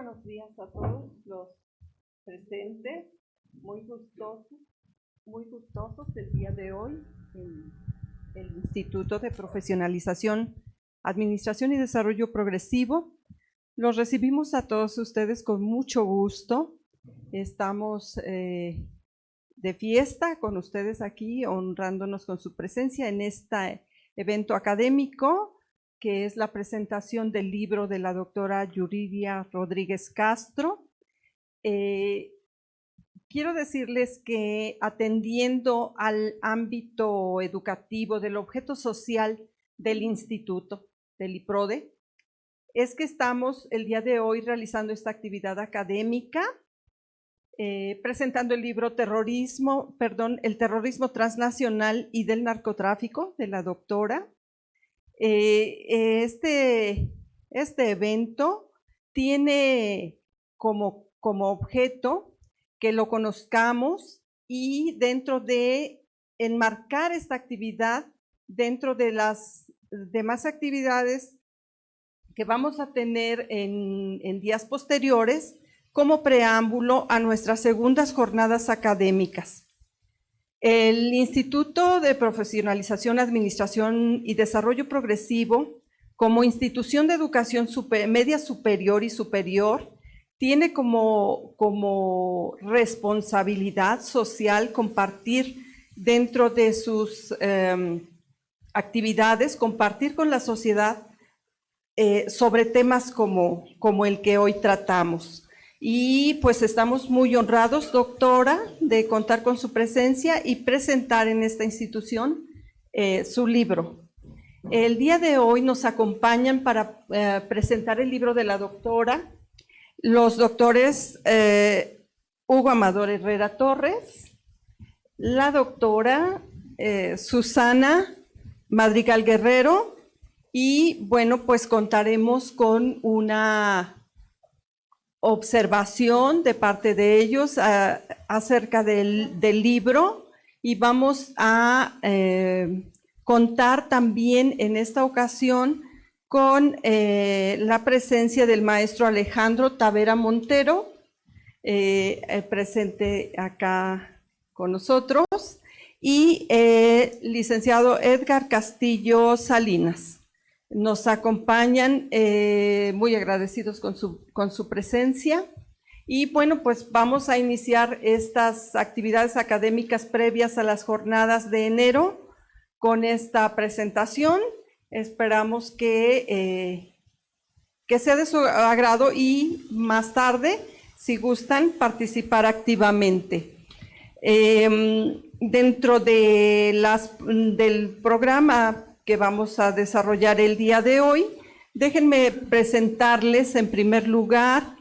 buenos días a todos los presentes, muy gustosos el día de hoy en el Instituto de Profesionalización, Administración y Desarrollo Progresivo. Los recibimos a todos ustedes con mucho gusto. Estamos de fiesta con ustedes aquí, honrándonos con su presencia en este evento académico, que es la presentación del libro de la doctora Yuridia Rodríguez Castro. Quiero decirles que atendiendo al ámbito educativo del objeto social del instituto, del IPRODE, es que estamos el día de hoy realizando esta actividad académica, presentando el libro El terrorismo transnacional y del narcotráfico, de la doctora. Este evento tiene como objeto que lo conozcamos y dentro de enmarcar esta actividad dentro de las demás actividades que vamos a tener en días posteriores como preámbulo a nuestras segundas jornadas académicas. El Instituto de Profesionalización, Administración y Desarrollo Progresivo, como institución de educación media superior y superior, tiene como responsabilidad social compartir dentro de sus actividades, compartir con la sociedad sobre temas como el que hoy tratamos. Y pues estamos muy honrados, doctora, de contar con su presencia y presentar en esta institución su libro. El día de hoy nos acompañan para presentar el libro de la doctora los doctores Hugo Amador Herrera Torres, la doctora Susana Madrigal Guerrero, y bueno, pues contaremos con una observación de parte de ellos acerca del libro, y vamos a contar también en esta ocasión con la presencia del maestro Alejandro Tavera Montero, presente acá con nosotros, y licenciado Edgar Castillo Salinas. Nos acompañan, muy agradecidos con su presencia. Y bueno, pues vamos a iniciar estas actividades académicas previas a las jornadas de enero con esta presentación. Esperamos que sea de su agrado y más tarde, si gustan, participar activamente. Dentro del programa que vamos a desarrollar el día de hoy, déjenme presentarles en primer lugar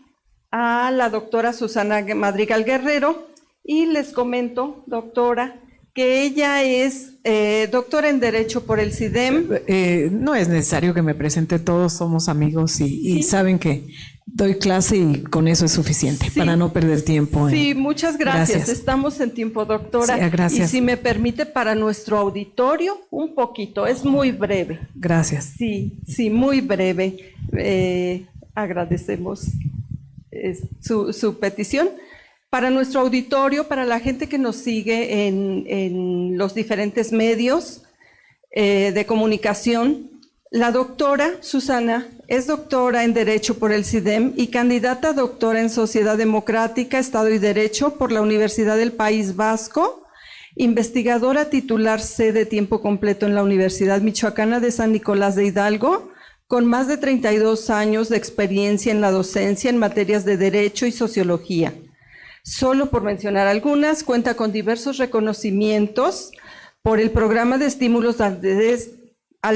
a la doctora Susana Madrigal Guerrero, y les comento, doctora, que ella es doctora en Derecho por el CIDEM. No es necesario que me presente, todos somos amigos y ¿Sí? Saben que doy clase y con eso es suficiente, ¿sí? Para no perder tiempo. Sí, muchas gracias. Estamos en tiempo, doctora. Sí, gracias. Y si me permite, para nuestro auditorio, un poquito, es muy breve. Gracias. Sí, muy breve. Agradecemos su petición. Para nuestro auditorio, para la gente que nos sigue en los diferentes medios de comunicación, la doctora Susana es doctora en Derecho por el CIDEM y candidata a doctora en Sociedad Democrática, Estado y Derecho por la Universidad del País Vasco, investigadora titular C de tiempo completo en la Universidad Michoacana de San Nicolás de Hidalgo, con más de 32 años de experiencia en la docencia en materias de Derecho y Sociología. Solo por mencionar algunas, cuenta con diversos reconocimientos por el programa de estímulos al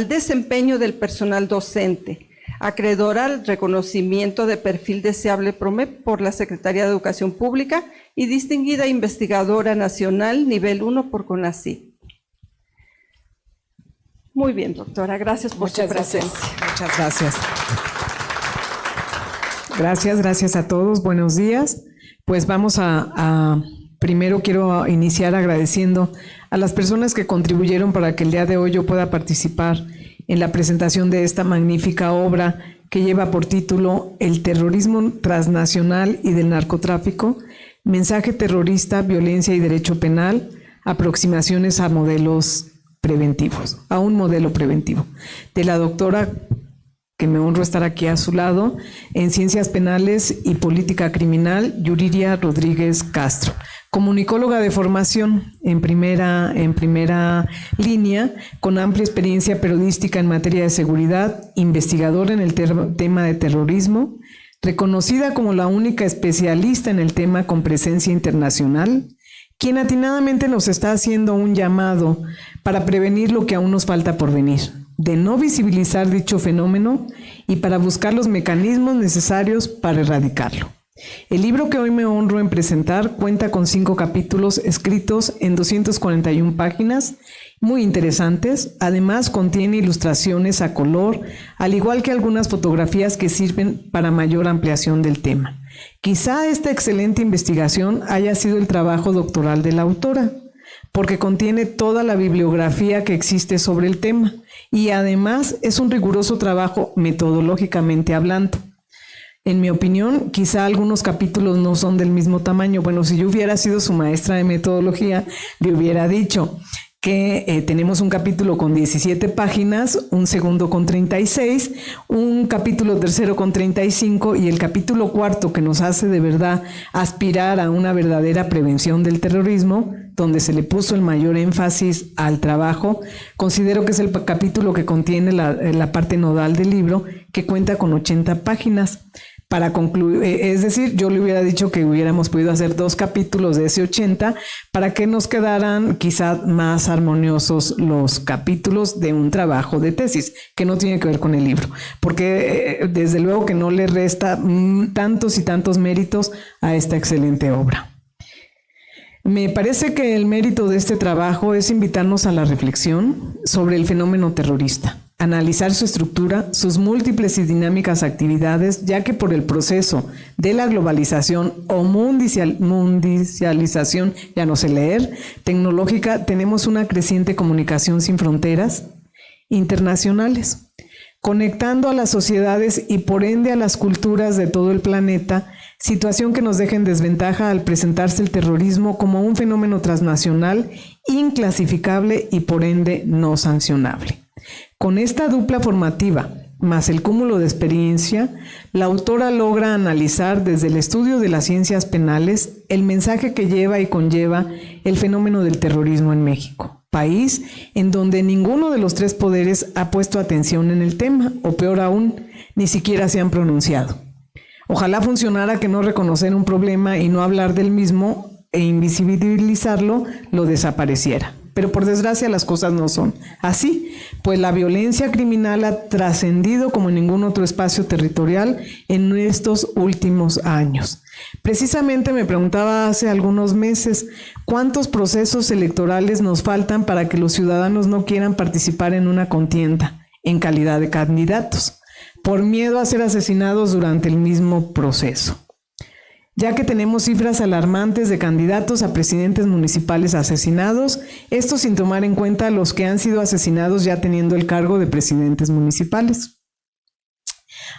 desempeño del personal docente, acreedora al reconocimiento de perfil deseable PROMEP por la Secretaría de Educación Pública y distinguida investigadora nacional nivel 1 por CONACYT. Muy bien, doctora, gracias por su presencia. Muchas gracias. Gracias a todos, buenos días. Pues vamos primero quiero iniciar agradeciendo a las personas que contribuyeron para que el día de hoy yo pueda participar en la presentación de esta magnífica obra que lleva por título El terrorismo transnacional y del narcotráfico, mensaje terrorista, violencia y derecho penal, aproximaciones a modelos preventivos, a un modelo preventivo, de la doctora, que me honro estar aquí a su lado, en Ciencias Penales y Política Criminal, Yuriria Rodríguez Castro. Comunicóloga de formación en primera línea, con amplia experiencia periodística en materia de seguridad, investigadora en el tema de terrorismo, reconocida como la única especialista en el tema con presencia internacional, quien atinadamente nos está haciendo un llamado para prevenir lo que aún nos falta por venir, de no visibilizar dicho fenómeno y para buscar los mecanismos necesarios para erradicarlo. El libro que hoy me honro en presentar cuenta con 5 capítulos escritos en 241 páginas, muy interesantes. Además, contiene ilustraciones a color, al igual que algunas fotografías que sirven para mayor ampliación del tema. Quizá esta excelente investigación haya sido el trabajo doctoral de la autora, porque contiene toda la bibliografía que existe sobre el tema y además es un riguroso trabajo metodológicamente hablando. En mi opinión, quizá algunos capítulos no son del mismo tamaño. Bueno, si yo hubiera sido su maestra de metodología, le hubiera dicho que tenemos un capítulo con 17 páginas, un segundo con 36, un capítulo tercero con 35 y el capítulo cuarto, que nos hace de verdad aspirar a una verdadera prevención del terrorismo, donde se le puso el mayor énfasis al trabajo. Considero que es el capítulo que contiene la parte nodal del libro, que cuenta con 80 páginas. Para concluir, es decir, yo le hubiera dicho que hubiéramos podido hacer 2 capítulos de ese 80 para que nos quedaran quizá más armoniosos los capítulos de un trabajo de tesis, que no tiene que ver con el libro, porque desde luego que no le resta tantos y tantos méritos a esta excelente obra. Me parece que el mérito de este trabajo es invitarnos a la reflexión sobre el fenómeno terrorista, analizar su estructura, sus múltiples y dinámicas actividades, ya que por el proceso de la globalización o mundialización, ya no sé leer, tecnológica, tenemos una creciente comunicación sin fronteras internacionales, conectando a las sociedades y por ende a las culturas de todo el planeta, situación que nos deja en desventaja al presentarse el terrorismo como un fenómeno transnacional inclasificable y por ende no sancionable. Con esta dupla formativa, más el cúmulo de experiencia, la autora logra analizar desde el estudio de las ciencias penales el mensaje que lleva y conlleva el fenómeno del terrorismo en México, país en donde ninguno de los 3 poderes ha puesto atención en el tema, o peor aún, ni siquiera se han pronunciado. Ojalá funcionara que no reconocer un problema y no hablar del mismo e invisibilizarlo lo desapareciera. Pero por desgracia las cosas no son así, pues la violencia criminal ha trascendido como en ningún otro espacio territorial en estos últimos años. Precisamente me preguntaba hace algunos meses cuántos procesos electorales nos faltan para que los ciudadanos no quieran participar en una contienda en calidad de candidatos, por miedo a ser asesinados durante el mismo proceso, ya que tenemos cifras alarmantes de candidatos a presidentes municipales asesinados, esto sin tomar en cuenta los que han sido asesinados ya teniendo el cargo de presidentes municipales.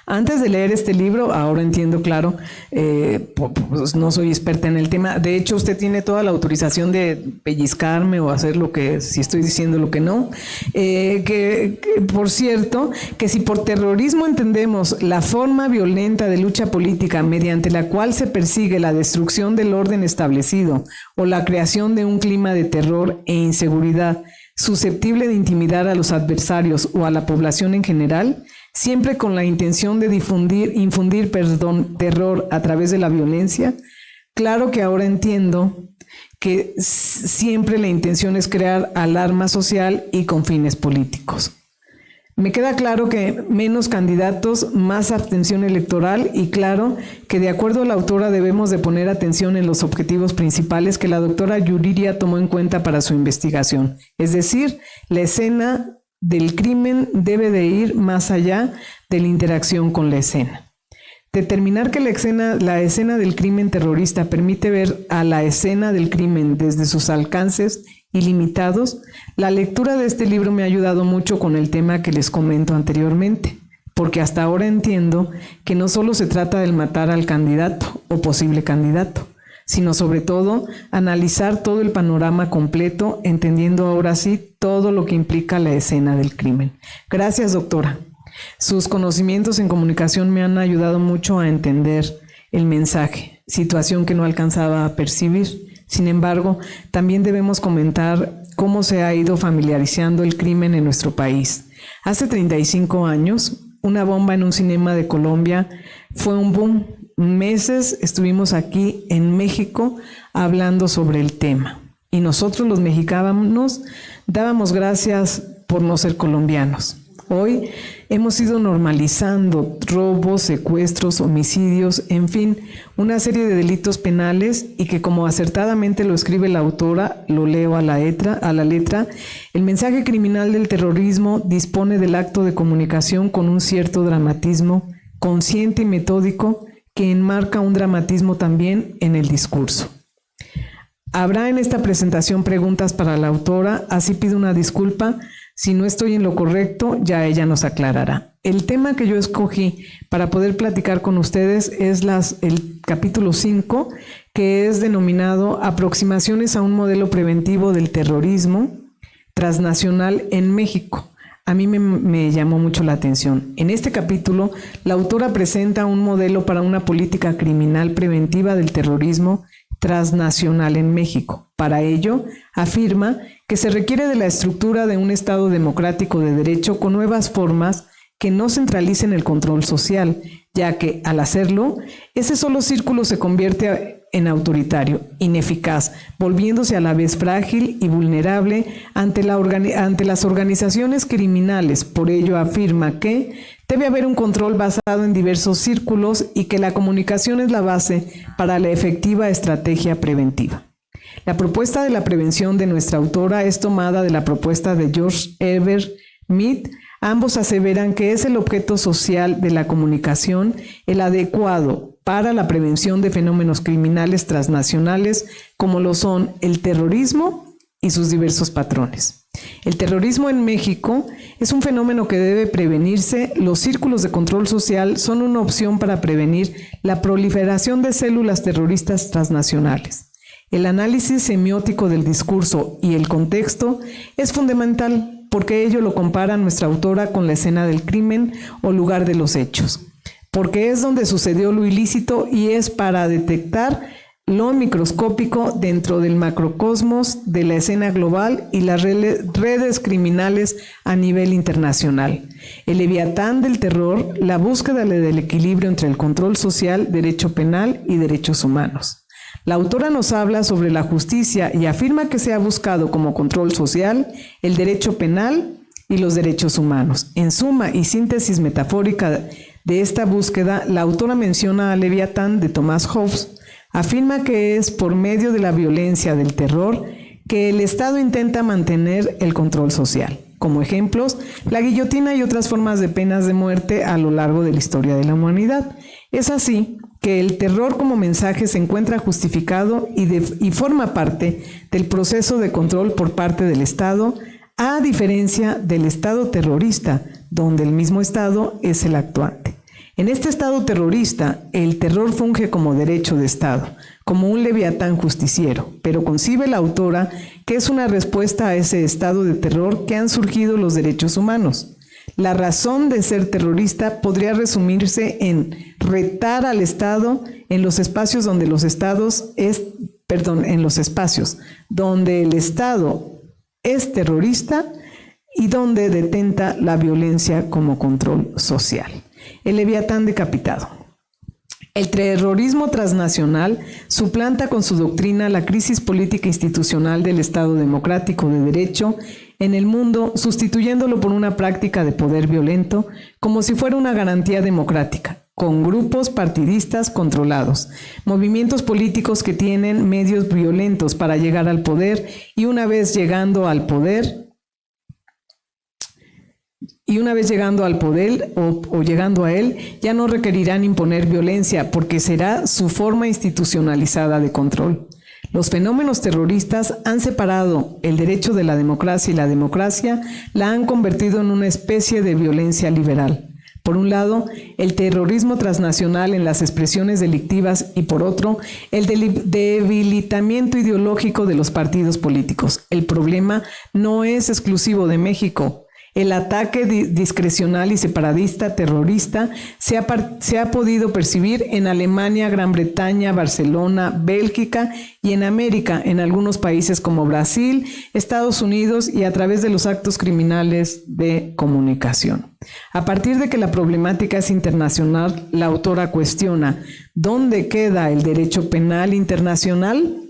Antes de leer este libro, ahora entiendo, claro, pues no soy experta en el tema. De hecho, usted tiene toda la autorización de pellizcarme o hacer lo que, si estoy diciendo lo que no. Por cierto, que si por terrorismo entendemos la forma violenta de lucha política mediante la cual se persigue la destrucción del orden establecido o la creación de un clima de terror e inseguridad susceptible de intimidar a los adversarios o a la población en general, siempre con la intención de infundir terror a través de la violencia, claro que ahora entiendo que siempre la intención es crear alarma social y con fines políticos. Me queda claro que menos candidatos, más abstención electoral y claro que de acuerdo a la autora debemos de poner atención en los objetivos principales que la doctora Yuriria tomó en cuenta para su investigación. Es decir, la escena del crimen debe de ir más allá de la interacción con la escena. Determinar que la escena del crimen terrorista permite ver a la escena del crimen desde sus alcances ilimitados, la lectura de este libro me ha ayudado mucho con el tema que les comento anteriormente. porque hasta ahora entiendo que no solo se trata de matar al candidato o posible candidato, sino sobre todo analizar todo el panorama completo, entendiendo ahora sí todo lo que implica la escena del crimen. Gracias, doctora. Sus conocimientos en comunicación me han ayudado mucho a entender el mensaje, situación que no alcanzaba a percibir. Sin embargo, también debemos comentar cómo se ha ido familiarizando el crimen en nuestro país. Hace 35 años, una bomba en un cinema de Colombia fue un boom. Meses estuvimos aquí en México hablando sobre el tema. Y nosotros los mexicanos dábamos gracias por no ser colombianos. Hoy hemos ido normalizando robos, secuestros, homicidios, en fin, una serie de delitos penales y que, como acertadamente lo escribe la autora, lo leo a la letra, el mensaje criminal del terrorismo dispone del acto de comunicación con un cierto dramatismo consciente y metódico que enmarca un dramatismo también en el discurso. Habrá en esta presentación preguntas para la autora, así pido una disculpa. Si no estoy en lo correcto, ya ella nos aclarará. El tema que yo escogí para poder platicar con ustedes es el capítulo 5, que es denominado Aproximaciones a un modelo preventivo del terrorismo transnacional en México. A mí me llamó mucho la atención. En este capítulo, la autora presenta un modelo para una política criminal preventiva del terrorismo transnacional en México. Para ello, afirma que se requiere de la estructura de un Estado democrático de derecho con nuevas formas que no centralicen el control social, ya que, al hacerlo, ese solo círculo se convierte en autoritario, ineficaz, volviéndose a la vez frágil y vulnerable ante las organizaciones criminales. Por ello, afirma que debe haber un control basado en diversos círculos y que la comunicación es la base para la efectiva estrategia preventiva. La propuesta de la prevención de nuestra autora es tomada de la propuesta de George Herbert Mead. Ambos aseveran que es el objeto social de la comunicación el adecuado para la prevención de fenómenos criminales transnacionales como lo son el terrorismo y sus diversos patrones. El terrorismo en México es un fenómeno que debe prevenirse. Los círculos de control social son una opción para prevenir la proliferación de células terroristas transnacionales. El análisis semiótico del discurso y el contexto es fundamental porque ello lo compara nuestra autora con la escena del crimen o lugar de los hechos, porque es donde sucedió lo ilícito y es para detectar lo microscópico dentro del macrocosmos de la escena global y las redes criminales a nivel internacional. El leviatán del terror, la búsqueda del equilibrio entre el control social, derecho penal y derechos humanos. La autora nos habla sobre la justicia y afirma que se ha buscado como control social el derecho penal y los derechos humanos. En suma y síntesis metafórica de esta búsqueda, la autora menciona a Leviatán de Thomas Hobbes. Afirma que es por medio de la violencia del terror que el Estado intenta mantener el control social. Como ejemplos, la guillotina y otras formas de penas de muerte a lo largo de la historia de la humanidad. Es así que el terror como mensaje se encuentra justificado y forma parte del proceso de control por parte del Estado, a diferencia del Estado terrorista, donde el mismo Estado es el actuante. En este Estado terrorista, el terror funge como derecho de Estado, como un leviatán justiciero, pero concibe la autora que es una respuesta a ese estado de terror que han surgido los derechos humanos. La razón de ser terrorista podría resumirse en retar al Estado en los espacios donde donde el Estado es terrorista y donde detenta la violencia como control social. El leviatán decapitado. El terrorismo transnacional suplanta con su doctrina la crisis política institucional del Estado democrático de derecho en el mundo, sustituyéndolo por una práctica de poder violento como si fuera una garantía democrática, con grupos partidistas controlados, movimientos políticos que tienen medios violentos para llegar al poder y una vez llegando al poder o llegando a él, ya no requerirán imponer violencia porque será su forma institucionalizada de control. Los fenómenos terroristas han separado el derecho de la democracia y la democracia la han convertido en una especie de violencia liberal. Por un lado, el terrorismo transnacional en las expresiones delictivas y por otro, el debilitamiento ideológico de los partidos políticos. El problema no es exclusivo de México. El ataque discrecional y separatista terrorista se ha podido percibir en Alemania, Gran Bretaña, Barcelona, Bélgica y en América, en algunos países como Brasil, Estados Unidos y a través de los actos criminales de comunicación. A partir de que la problemática es internacional, la autora cuestiona ¿dónde queda el derecho penal internacional?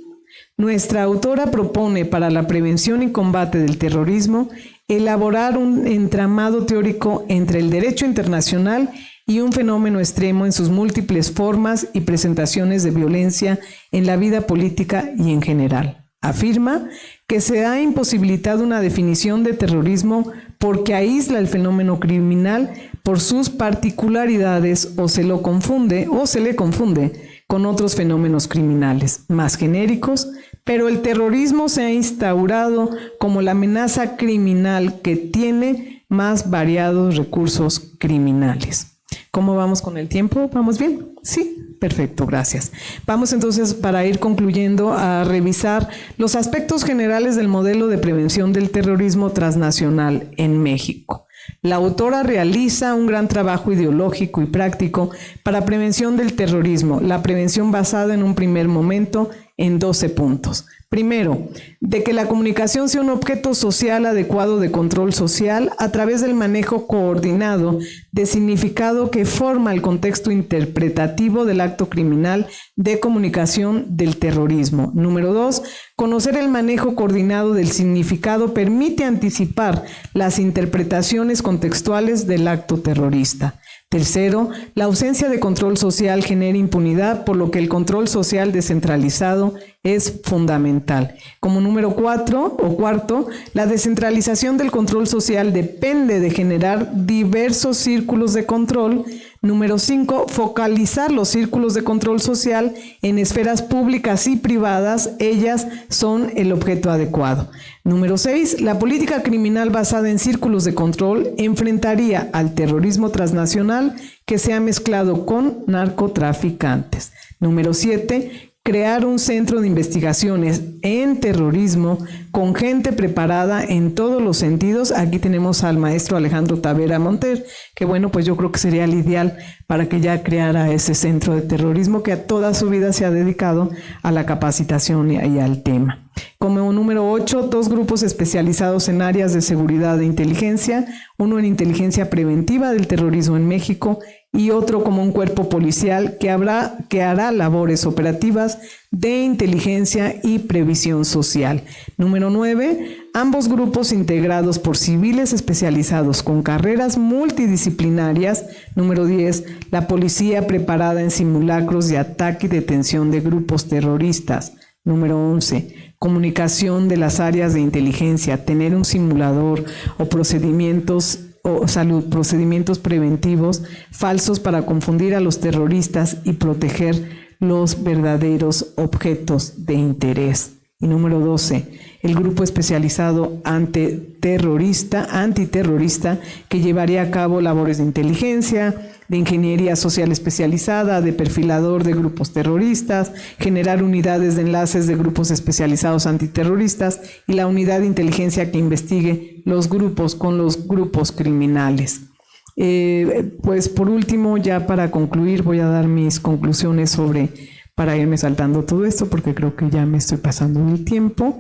Nuestra autora propone para la prevención y combate del terrorismo elaborar un entramado teórico entre el derecho internacional y un fenómeno extremo en sus múltiples formas y presentaciones de violencia en la vida política y en general. Afirma que se ha imposibilitado una definición de terrorismo porque aísla el fenómeno criminal por sus particularidades o se le confunde con otros fenómenos criminales más genéricos, pero el terrorismo se ha instaurado como la amenaza criminal que tiene más variados recursos criminales. ¿Cómo vamos con el tiempo? ¿Vamos bien? Sí, perfecto, gracias. Vamos entonces, para ir concluyendo, a revisar los aspectos generales del modelo de prevención del terrorismo transnacional en México. La autora realiza un gran trabajo ideológico y práctico para prevención del terrorismo, la prevención basada en un primer momento en 12 puntos. Primero, de que la comunicación sea un objeto social adecuado de control social a través del manejo coordinado de significado que forma el contexto interpretativo del acto criminal de comunicación del terrorismo. Número 2, conocer el manejo coordinado del significado permite anticipar las interpretaciones contextuales del acto terrorista. Tercero, la ausencia de control social genera impunidad, por lo que el control social descentralizado es fundamental. Como número cuarto, la descentralización del control social depende de generar diversos círculos de control. Número 5, focalizar los círculos de control social en esferas públicas y privadas, ellas son el objeto adecuado. Número 6, la política criminal basada en círculos de control enfrentaría al terrorismo transnacional que se ha mezclado con narcotraficantes. Número 7, crear un centro de investigaciones en terrorismo con gente preparada en todos los sentidos. Aquí tenemos al maestro Alejandro Tavera Monter, que bueno, pues yo creo que sería el ideal para que ya creara ese centro de terrorismo que a toda su vida se ha dedicado a la capacitación y al tema. Como número 8, 2 grupos especializados en áreas de seguridad e inteligencia, uno en inteligencia preventiva del terrorismo en México y otro como un cuerpo policial que hará labores operativas de inteligencia y previsión social. Número 9, ambos grupos integrados por civiles especializados con carreras multidisciplinarias. Número 10, la policía preparada en simulacros de ataque y detención de grupos terroristas. Número 11, comunicación de las áreas de inteligencia, tener un simulador o procedimientos preventivos falsos para confundir a los terroristas y proteger los verdaderos objetos de interés. Y número 12, el grupo especializado antiterrorista que llevaría a cabo labores de inteligencia, de ingeniería social especializada, de perfilador de grupos terroristas, generar unidades de enlaces de grupos especializados antiterroristas y la unidad de inteligencia que investigue los grupos con los grupos criminales. Pues por último, ya para concluir, voy a dar mis conclusiones para irme saltando todo esto, porque creo que ya me estoy pasando el tiempo.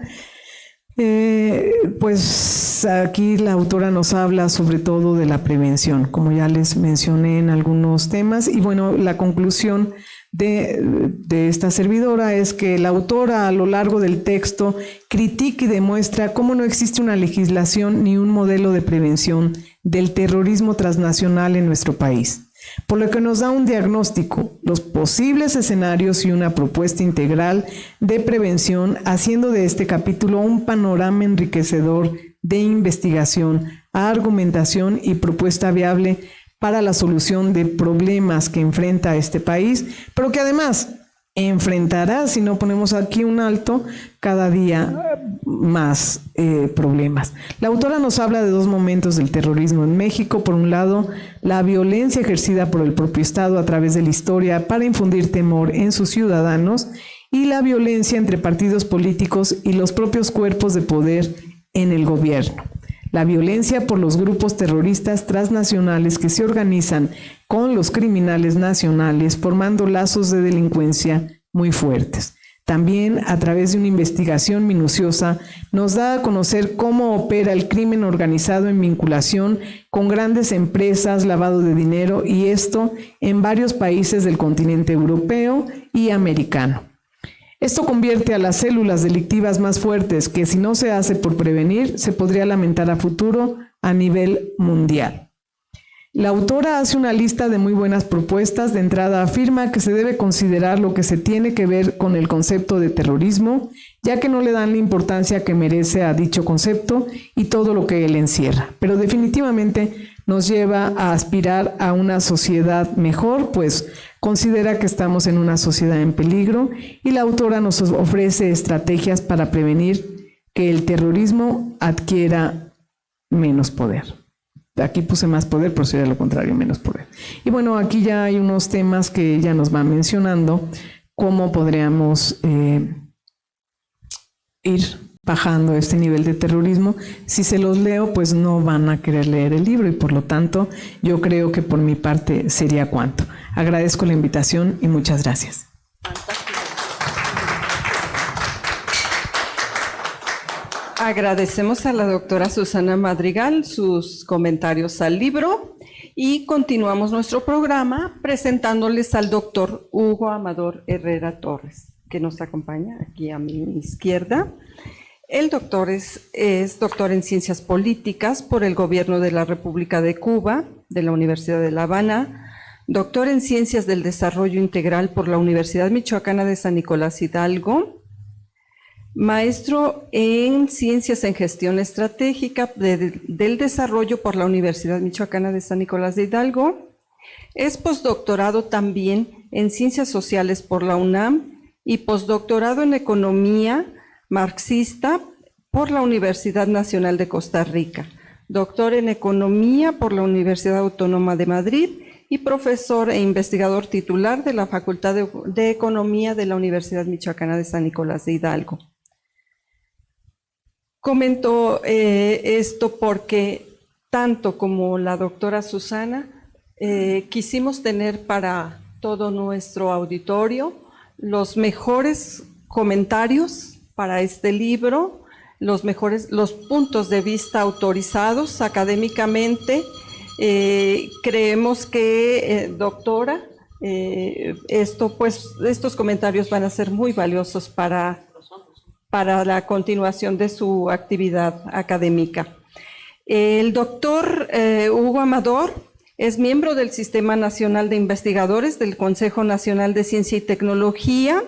Pues aquí la autora nos habla sobre todo de la prevención, como ya les mencioné en algunos temas, y bueno, la conclusión de esta servidora es que la autora a lo largo del texto critica y demuestra cómo no existe una legislación ni un modelo de prevención del terrorismo transnacional en nuestro país, por lo que nos da un diagnóstico, los posibles escenarios y una propuesta integral de prevención, haciendo de este capítulo un panorama enriquecedor de investigación, argumentación y propuesta viable para la solución de problemas que enfrenta este país, pero que además enfrentará, si no ponemos aquí un alto, cada día más problemas. La autora nos habla de dos momentos del terrorismo en México. Por un lado, la violencia ejercida por el propio Estado a través de la historia para infundir temor en sus ciudadanos, y la violencia entre partidos políticos y los propios cuerpos de poder en el gobierno. La violencia por los grupos terroristas transnacionales que se organizan con los criminales nacionales, formando lazos de delincuencia muy fuertes. También, a través de una investigación minuciosa, nos da a conocer cómo opera el crimen organizado en vinculación con grandes empresas, lavado de dinero, y esto en varios países del continente europeo y americano. Esto convierte a las células delictivas más fuertes que, si no se hace por prevenir, se podría lamentar a futuro a nivel mundial. La autora hace una lista de muy buenas propuestas. De entrada, afirma que se debe considerar lo que se tiene que ver con el concepto de terrorismo, ya que no le dan la importancia que merece a dicho concepto y todo lo que él encierra. Pero definitivamente nos lleva a aspirar a una sociedad mejor, pues considera que estamos en una sociedad en peligro, y la autora nos ofrece estrategias para prevenir que el terrorismo adquiera menos poder. Aquí puse más poder, pero sería lo contrario, menos poder. Y bueno, aquí ya hay unos temas que ella nos va mencionando, cómo podríamos ir bajando este nivel de terrorismo. Si se los leo, pues no van a querer leer el libro, y por lo tanto, yo creo que por mi parte sería cuanto. Agradezco la invitación y muchas gracias. Agradecemos a la doctora Susana Madrigal sus comentarios al libro, y continuamos nuestro programa presentándoles al doctor Hugo Amador Herrera Torres, que nos acompaña aquí a mi izquierda. El doctor es doctor en Ciencias Políticas por el Gobierno de la República de Cuba, de la Universidad de La Habana, doctor en Ciencias del Desarrollo Integral por la Universidad Michoacana de San Nicolás Hidalgo, maestro en Ciencias en Gestión Estratégica del Desarrollo por la Universidad Michoacana de San Nicolás de Hidalgo, es postdoctorado también en Ciencias Sociales por la UNAM y postdoctorado en Economía Marxista por la Universidad Nacional de Costa Rica, doctor en Economía por la Universidad Autónoma de Madrid y profesor e investigador titular de la Facultad de Economía de la Universidad Michoacana de San Nicolás de Hidalgo. Comento esto porque tanto como la doctora Susana quisimos tener para todo nuestro auditorio los mejores comentarios para este libro, los puntos de vista autorizados académicamente. Creemos que, doctora, estos comentarios van a ser muy valiosos para la continuación de su actividad académica. El doctor Hugo Amador es miembro del Sistema Nacional de Investigadores del Consejo Nacional de Ciencia y Tecnología,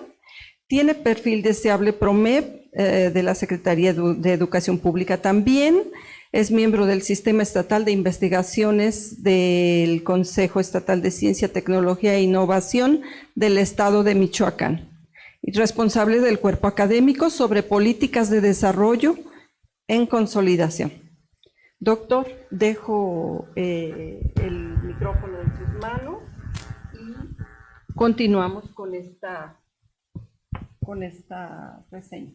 tiene perfil deseable PROMEP de la Secretaría de Educación Pública también, es miembro del Sistema Estatal de Investigaciones del Consejo Estatal de Ciencia, Tecnología e Innovación del Estado de Michoacán, y responsable del cuerpo académico sobre políticas de desarrollo en consolidación. Doctor, dejo el micrófono en sus manos y continuamos con esta reseña.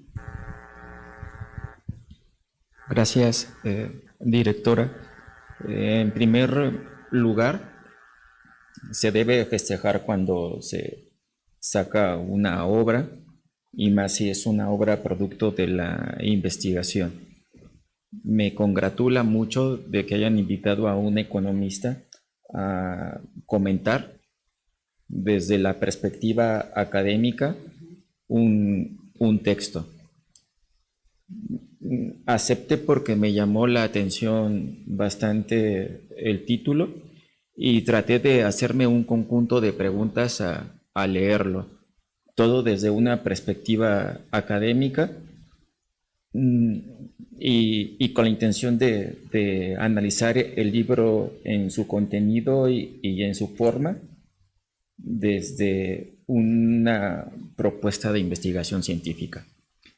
Gracias, directora. En primer lugar, se debe festejar cuando se saca una obra, y más si es una obra producto de la investigación. Me congratula mucho de que hayan invitado a un economista a comentar desde la perspectiva académica un texto. Acepté porque me llamó la atención bastante el título y traté de hacerme un conjunto de preguntas a leerlo, todo desde una perspectiva académica y con la intención de analizar el libro en su contenido y en su forma desde una propuesta de investigación científica.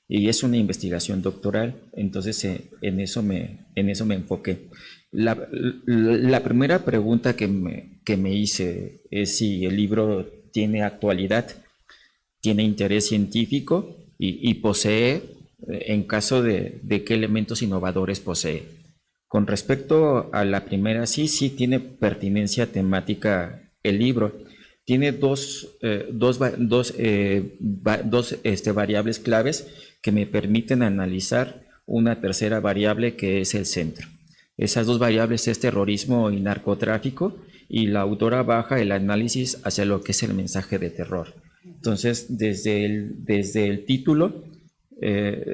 Y es una investigación doctoral, entonces en eso me enfoqué. La primera pregunta que me hice es si el libro tiene actualidad, tiene interés científico y posee, en caso de qué elementos innovadores posee. Con respecto a la primera, sí tiene pertinencia temática el libro. Tiene dos variables claves que me permiten analizar una tercera variable que es el centro. Esas dos variables es terrorismo y narcotráfico, y la autora baja el análisis hacia lo que es el mensaje de terror. Entonces, desde el título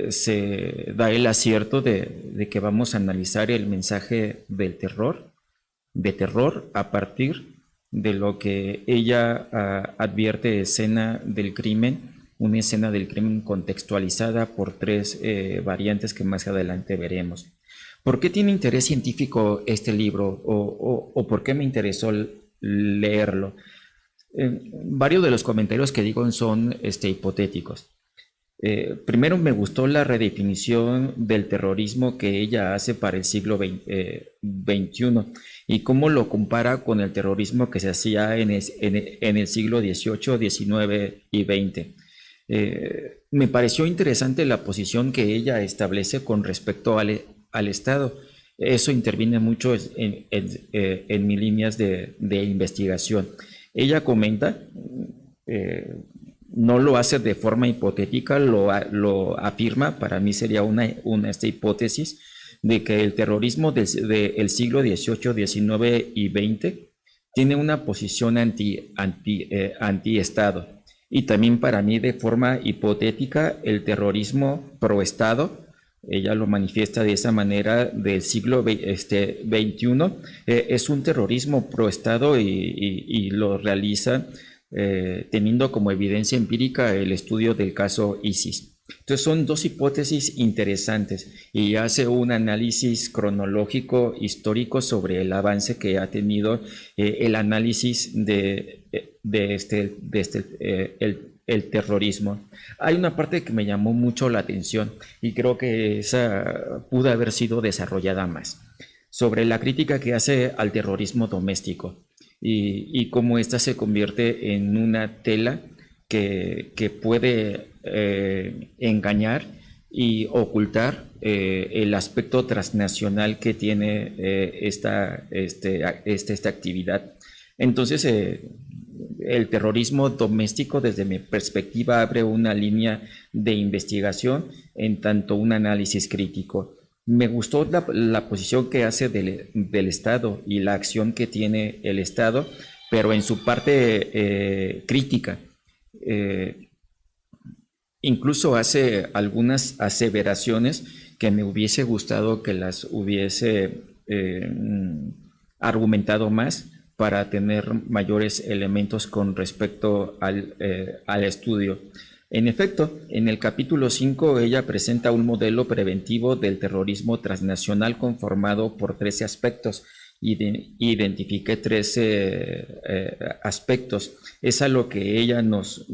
se da el acierto de que vamos a analizar el mensaje del terror, a partir de lo que ella advierte escena del crimen, una escena del crimen contextualizada por tres variantes que más adelante veremos. ¿Por qué tiene interés científico este libro o por qué me interesó leerlo? Varios de los comentarios que digo son hipotéticos. Primero, me gustó la redefinición del terrorismo que ella hace para el siglo XXI y cómo lo compara con el terrorismo que se hacía en el siglo XVIII, XIX y XX. Me pareció interesante la posición que ella establece con respecto al Estado. Eso interviene mucho en mis líneas de investigación. Ella comenta, no lo hace de forma hipotética, lo afirma. Para mí sería una hipótesis de que el terrorismo del siglo XVIII, XIX y XX tiene una posición anti-Estado. Y también para mí, de forma hipotética, el terrorismo pro-Estado, ella lo manifiesta de esa manera, del siglo XXI, es un terrorismo pro-Estado y lo realiza teniendo como evidencia empírica el estudio del caso ISIS. Entonces son dos hipótesis interesantes y hace un análisis cronológico histórico sobre el avance que ha tenido el análisis el terrorismo. Hay una parte que me llamó mucho la atención y creo que esa pudo haber sido desarrollada más, sobre la crítica que hace al terrorismo doméstico y cómo ésta se convierte en una tela que puede engañar y ocultar el aspecto transnacional que tiene esta actividad. Entonces, el terrorismo doméstico, desde mi perspectiva, abre una línea de investigación en tanto un análisis crítico. Me gustó la posición que hace del Estado y la acción que tiene el Estado, pero en su parte crítica. Incluso hace algunas aseveraciones que me hubiese gustado que las hubiese argumentado más para tener mayores elementos con respecto al estudio. En efecto, en el capítulo 5 ella presenta un modelo preventivo del terrorismo transnacional conformado por 13 aspectos. Identifiqué 13 aspectos. Es a lo que ella nos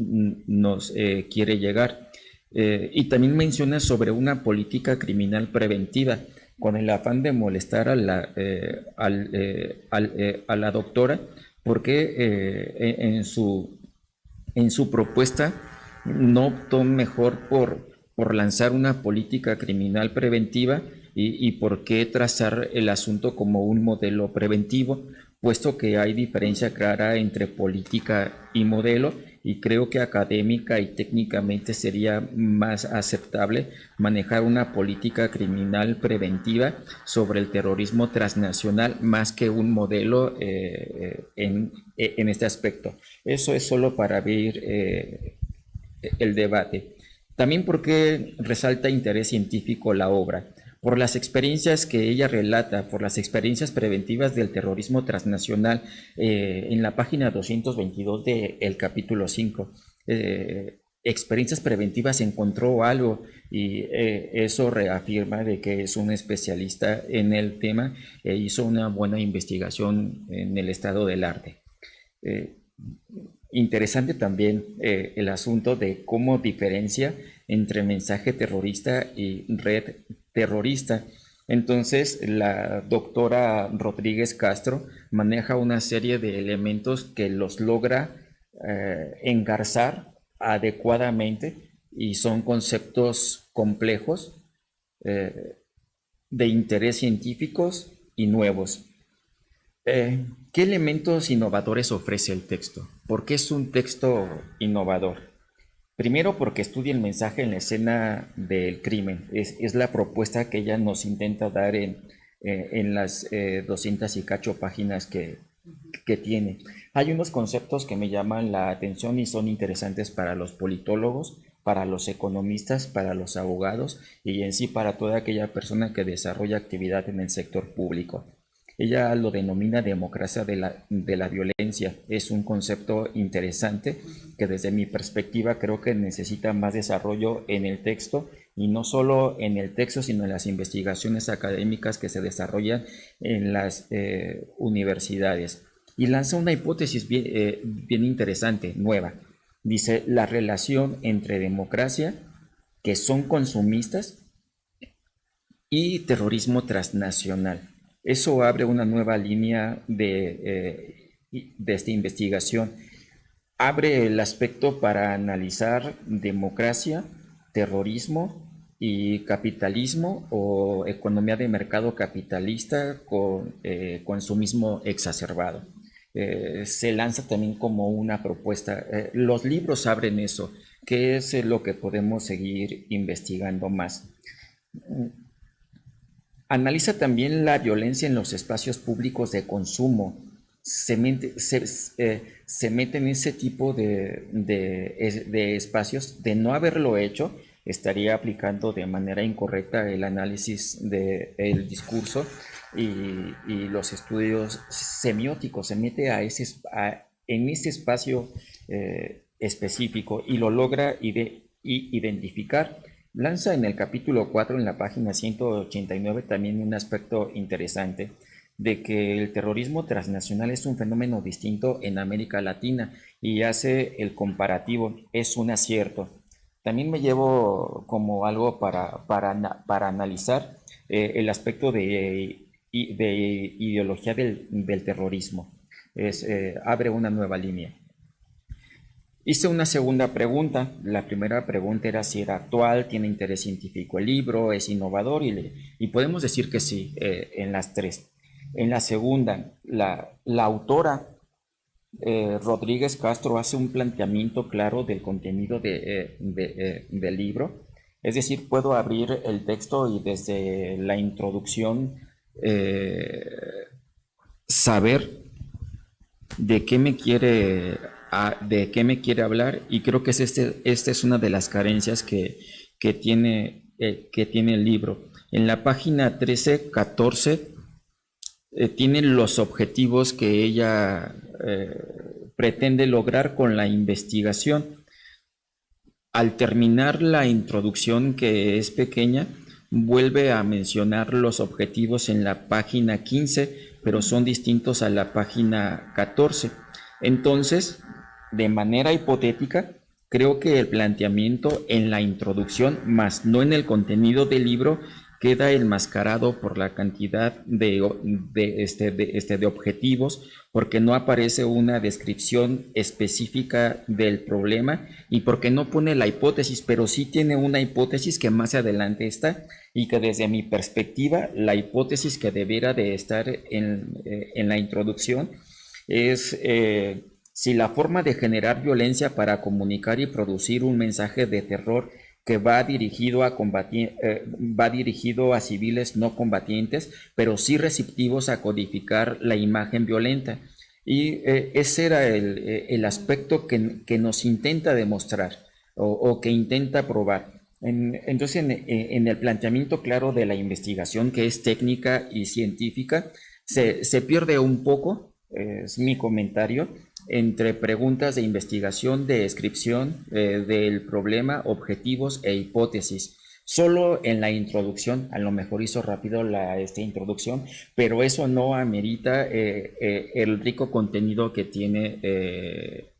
quiere llegar. Y también menciona sobre una política criminal preventiva con el afán de molestar a la doctora, porque en su propuesta no optó mejor por lanzar una política criminal preventiva y por qué trazar el asunto como un modelo preventivo, puesto que hay diferencia clara entre política y modelo, y creo que académica y técnicamente sería más aceptable manejar una política criminal preventiva sobre el terrorismo transnacional más que un modelo en este aspecto. Eso es solo para ver el debate. También porque resalta interés científico la obra, por las experiencias que ella relata, por las experiencias preventivas del terrorismo transnacional. En la página 222 del capítulo 5, experiencias preventivas, encontró algo y eso reafirma de que es un especialista en el tema e hizo una buena investigación en el estado del arte. Interesante también el asunto de cómo diferencia entre mensaje terrorista y red terrorista. Entonces, la doctora Rodríguez Castro maneja una serie de elementos que los logra engarzar adecuadamente y son conceptos complejos de interés científicos y nuevos. ¿Qué elementos innovadores ofrece el texto? ¿Por qué es un texto innovador? Primero, porque estudia el mensaje en la escena del crimen. Es la propuesta que ella nos intenta dar en las 200 y cacho páginas que tiene. Hay unos conceptos que me llaman la atención y son interesantes para los politólogos, para los economistas, para los abogados y en sí para toda aquella persona que desarrolla actividad en el sector público. Ella lo denomina democracia de la violencia. Es un concepto interesante que desde mi perspectiva creo que necesita más desarrollo en el texto y no solo en el texto, sino en las investigaciones académicas que se desarrollan en las universidades. Y lanza una hipótesis bien interesante, nueva. Dice, la relación entre democracia, que son consumistas, y terrorismo transnacional. Eso abre una nueva línea de esta investigación. Abre el aspecto para analizar democracia, terrorismo y capitalismo o economía de mercado capitalista con consumismo exacerbado. Se lanza también como una propuesta. Los libros abren eso, que es lo que podemos seguir investigando más. Analiza también la violencia en los espacios públicos de consumo. Se mete en ese tipo de espacios. De no haberlo hecho, estaría aplicando de manera incorrecta el análisis del discurso y los estudios semióticos. Se mete en ese espacio específico y lo logra identificar. Lanza en el capítulo 4, en la página 189, también un aspecto interesante de que el terrorismo transnacional es un fenómeno distinto en América Latina y hace el comparativo. Es un acierto. También me llevo como algo para analizar el aspecto de ideología del terrorismo. Abre una nueva línea. Hice una segunda pregunta. La primera pregunta era si era actual, tiene interés científico el libro, es innovador y podemos decir que sí, en las tres. En la segunda, la autora Rodríguez Castro hace un planteamiento claro del contenido del libro. Es decir, puedo abrir el texto y desde la introducción saber de qué me quiere hablar y creo que esta es una de las carencias que tiene el libro. En la página 13-14 tiene los objetivos que ella pretende lograr con la investigación. Al terminar la introducción, que es pequeña, vuelve a mencionar los objetivos en la página 15, pero son distintos a la página 14. Entonces, de manera hipotética, creo que el planteamiento en la introducción, más no en el contenido del libro, queda enmascarado por la cantidad de objetivos, porque no aparece una descripción específica del problema y porque no pone la hipótesis, pero sí tiene una hipótesis que más adelante está y que desde mi perspectiva la hipótesis que debiera de estar en la introducción es si la forma de generar violencia para comunicar y producir un mensaje de terror que va dirigido a civiles no combatientes, pero sí receptivos a codificar la imagen violenta. Y ese era el aspecto que nos intenta demostrar o que intenta probar. Entonces, en el planteamiento claro de la investigación, que es técnica y científica, se pierde un poco, es mi comentario, entre preguntas de investigación, de descripción del problema, objetivos e hipótesis. Solo en la introducción, a lo mejor hizo rápido esta introducción, pero eso no amerita el rico contenido que tiene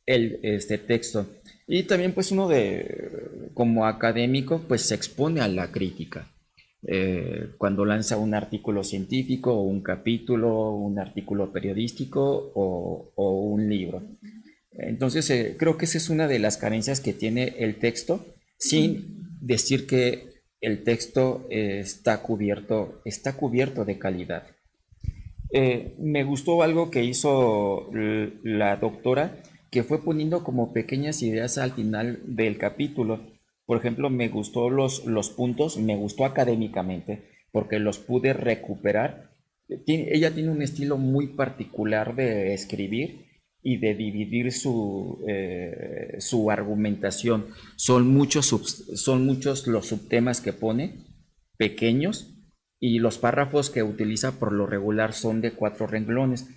este texto. Y también pues uno como académico, pues se expone a la crítica. Cuando lanza un artículo científico o un capítulo, un artículo periodístico o un libro. Entonces, creo que esa es una de las carencias que tiene el texto, sin decir que el texto está cubierto de calidad. Me gustó algo que hizo la doctora, que fue poniendo como pequeñas ideas al final del capítulo. Por ejemplo, me gustó los puntos, me gustó académicamente, porque los pude recuperar. Ella tiene un estilo muy particular de escribir y de dividir su argumentación. Son muchos los subtemas que pone, pequeños, y los párrafos que utiliza por lo regular son de 4 renglones,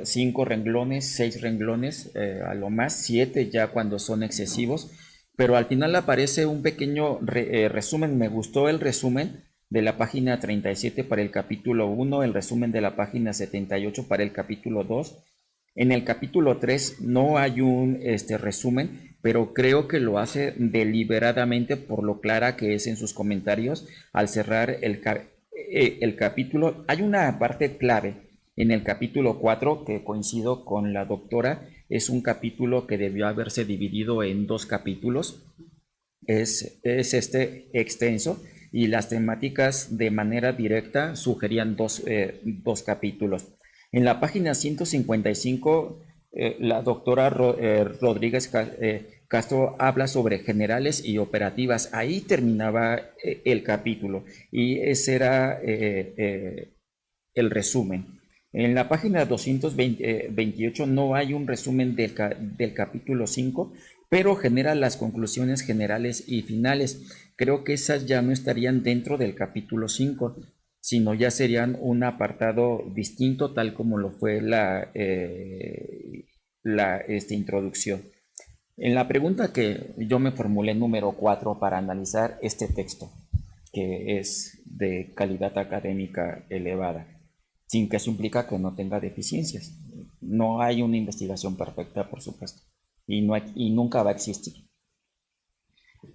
5 renglones, 6 renglones, a lo más 7 ya cuando son excesivos, pero al final aparece un pequeño resumen. Me gustó el resumen de la página 37 para el capítulo 1, el resumen de la página 78 para el capítulo 2. En el capítulo 3 no hay un resumen, pero creo que lo hace deliberadamente por lo clara que es en sus comentarios al cerrar el capítulo. Hay una parte clave en el capítulo 4 que coincido con la doctora. Es un capítulo que debió haberse dividido en 2 capítulos. Es extenso y las temáticas de manera directa sugerían 2 capítulos. En la página 155, la doctora Rodríguez Castro habla sobre generales y operativas. Ahí terminaba el capítulo y ese era el resumen. En la página 228 no hay un resumen del capítulo 5, pero genera las conclusiones generales y finales. Creo que esas ya no estarían dentro del capítulo 5, sino ya serían un apartado distinto, tal como lo fue la introducción. En la pregunta que yo me formulé, número 4, para analizar este texto, que es de calidad académica elevada, sin que eso implica que no tenga deficiencias. No hay una investigación perfecta, por supuesto, y nunca va a existir.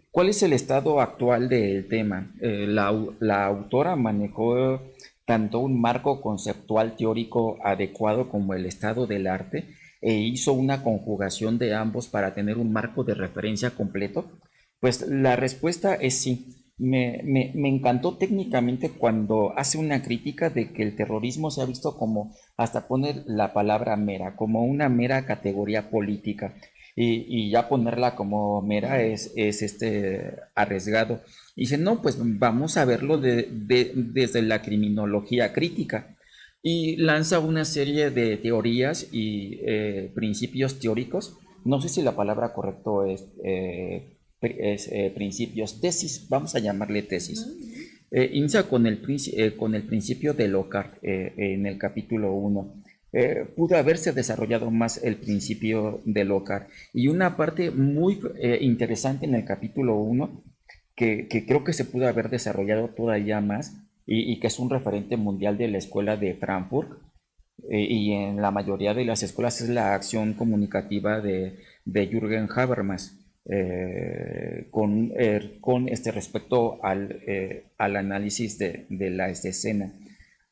¿Cuál es el estado actual del tema? La autora manejó tanto un marco conceptual teórico adecuado como el estado del arte e hizo una conjugación de ambos para tener un marco de referencia completo. Pues la respuesta es sí. Me encantó técnicamente cuando hace una crítica de que el terrorismo se ha visto como, hasta poner la palabra mera, como una mera categoría política. Y ya ponerla como mera es arriesgado. Y dice, no, pues vamos a verlo desde la criminología crítica. Y lanza una serie de teorías y principios teóricos. No sé si la palabra correcta es principios, tesis, vamos a llamarle tesis. Inicia con el principio de Locard en el capítulo 1. Pudo haberse desarrollado más el principio de Locard. Y una parte muy interesante en el capítulo 1, que creo que se pudo haber desarrollado todavía más, y que es un referente mundial de la escuela de Frankfurt, y en la mayoría de las escuelas, es la acción comunicativa de Jürgen Habermas, con respecto al análisis de la escena.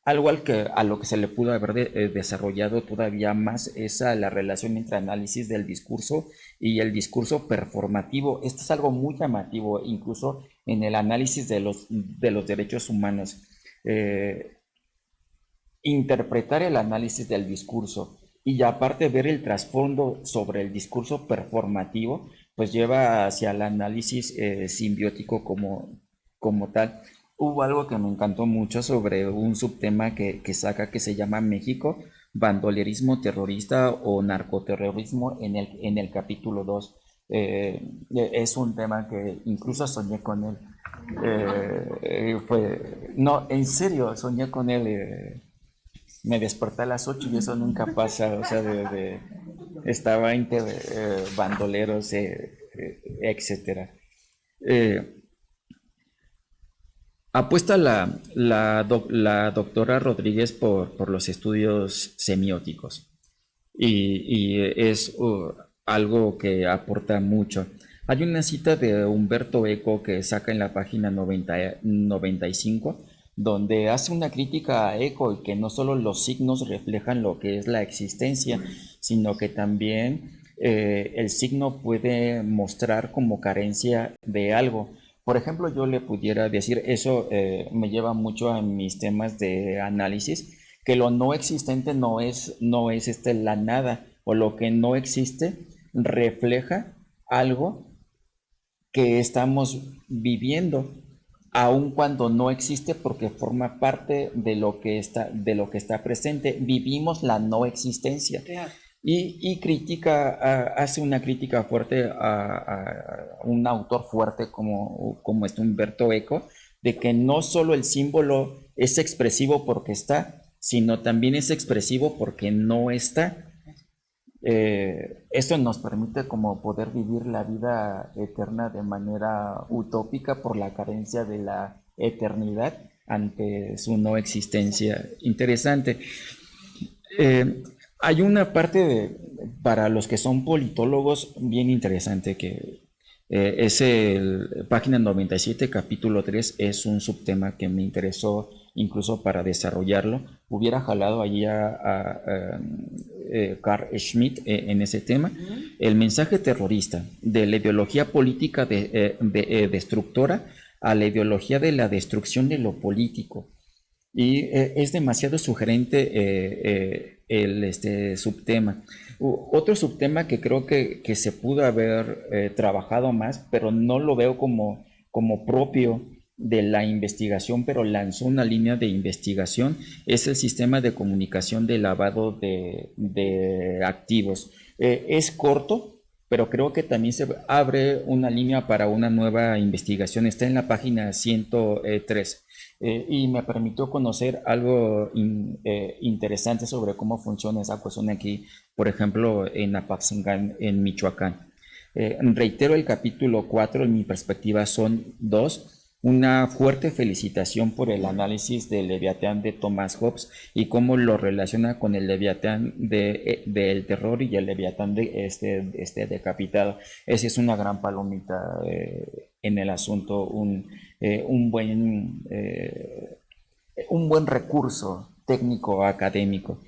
Algo a lo que se le pudo haber desarrollado todavía más es a la relación entre análisis del discurso y el discurso performativo. Esto es algo muy llamativo, incluso en el análisis de los derechos humanos. Interpretar el análisis del discurso y aparte ver el trasfondo sobre el discurso performativo, pues lleva hacia el análisis simbiótico como tal. Hubo algo que me encantó mucho sobre un subtema que saca, que se llama México, bandolerismo terrorista o narcoterrorismo, en el capítulo 2. Es un tema que incluso soñé con él. No, en serio, soñé con él. Me desperté a las 8 y eso nunca pasa. O sea, estaba entre bandoleros, etcétera. Apuesta la doctora Rodríguez por los estudios semióticos. y es algo que aporta mucho. Hay una cita de Humberto Eco que saca en la página 95, donde hace una crítica a Eco y que no solo los signos reflejan lo que es la existencia, sino que también el signo puede mostrar como carencia de algo. Por ejemplo, yo le pudiera decir, eso me lleva mucho a mis temas de análisis, que lo no existente no es la nada, o lo que no existe refleja algo que estamos viviendo, aun cuando no existe porque forma parte de lo que está presente. Vivimos la no existencia. Claro. Y hace una crítica fuerte a un autor fuerte como es Humberto Eco, de que no solo el símbolo es expresivo porque está, sino también es expresivo porque no está. Esto nos permite como poder vivir la vida eterna de manera utópica por la carencia de la eternidad ante su no existencia. Interesante. Hay una parte para los que son politólogos bien interesante que es el página 97, capítulo 3, es un subtema que me interesó incluso para desarrollarlo. Hubiera jalado allí a Carl Schmitt en ese tema. El mensaje terrorista, de la ideología política destructora a la ideología de la destrucción de lo político. Y es demasiado sugerente el subtema. Otro subtema que creo que se pudo haber trabajado más, pero no lo veo como propio de la investigación, pero lanzó una línea de investigación, es el sistema de comunicación de lavado de activos. Es corto, pero creo que también se abre una línea para una nueva investigación. Está en la página 103. Y me permitió conocer algo interesante sobre cómo funciona esa cuestión aquí, por ejemplo, en Apaxingán, en Michoacán. Reitero el capítulo 4, en mi perspectiva son dos. Una fuerte felicitación por el análisis del Leviatán de Thomas Hobbes y cómo lo relaciona con el Leviatán del terror y el Leviatán de decapitado. Esa es una gran palomita en el asunto, un buen recurso técnico académico.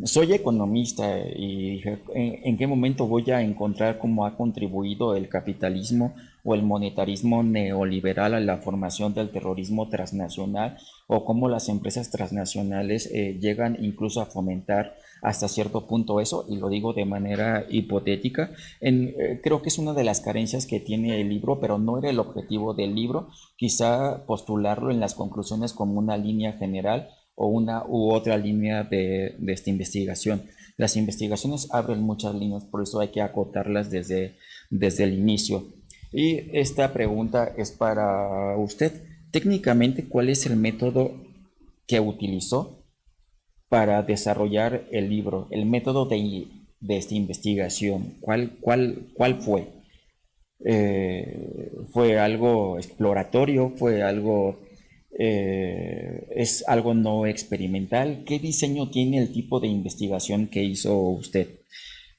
Soy economista y dije, ¿en qué momento voy a encontrar cómo ha contribuido el capitalismo o el monetarismo neoliberal a la formación del terrorismo transnacional, o cómo las empresas transnacionales llegan incluso a fomentar hasta cierto punto eso? Y lo digo de manera hipotética. Creo que es una de las carencias que tiene el libro, pero no era el objetivo del libro. Quizá postularlo en las conclusiones como una línea general o una u otra línea de esta investigación. Las investigaciones abren muchas líneas, por eso hay que acotarlas desde el inicio. Y esta pregunta es para usted. Técnicamente, ¿cuál es el método que utilizó para desarrollar el libro? El método de esta investigación, ¿cuál fue? ¿Fue algo exploratorio? ¿Fue algo es algo no experimental? ¿Qué diseño tiene el tipo de investigación que hizo usted?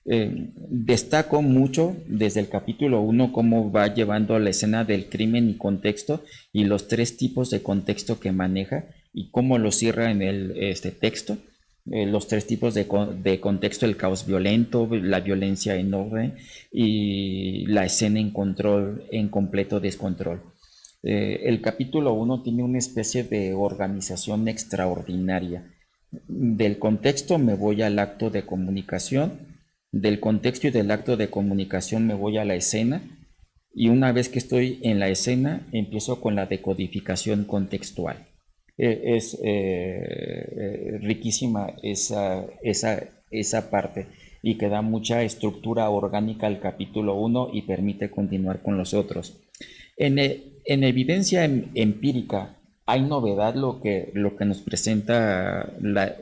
Destaco mucho desde el capítulo 1 cómo va llevando a la escena del crimen y contexto y los 3 tipos de contexto que maneja y cómo lo cierra en este texto. Los 3 tipos de contexto: el caos violento, la violencia en orden y la escena en completo descontrol. El capítulo 1 tiene una especie de organización extraordinaria. Del contexto me voy al acto de comunicación, del contexto y del acto de comunicación me voy a la escena, y una vez que estoy en la escena empiezo con la decodificación contextual. Es riquísima esa parte, y que da mucha estructura orgánica al capítulo 1 y permite continuar con los otros. En evidencia empírica, ¿hay novedad lo que nos presenta la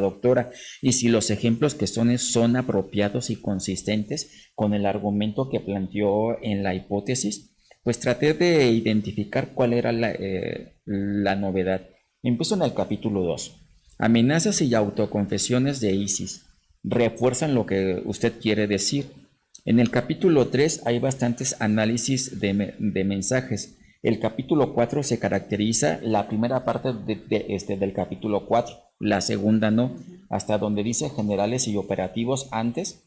doctora? Y si los ejemplos que son apropiados y consistentes con el argumento que planteó en la hipótesis. Pues traté de identificar cuál era la novedad. Empiezo en el capítulo 2. Amenazas y autoconfesiones de Isis refuerzan lo que usted quiere decir. En el capítulo 3 hay bastantes análisis de mensajes. El capítulo 4 se caracteriza, la primera parte del capítulo 4, la segunda no, hasta donde dice generales y operativos antes.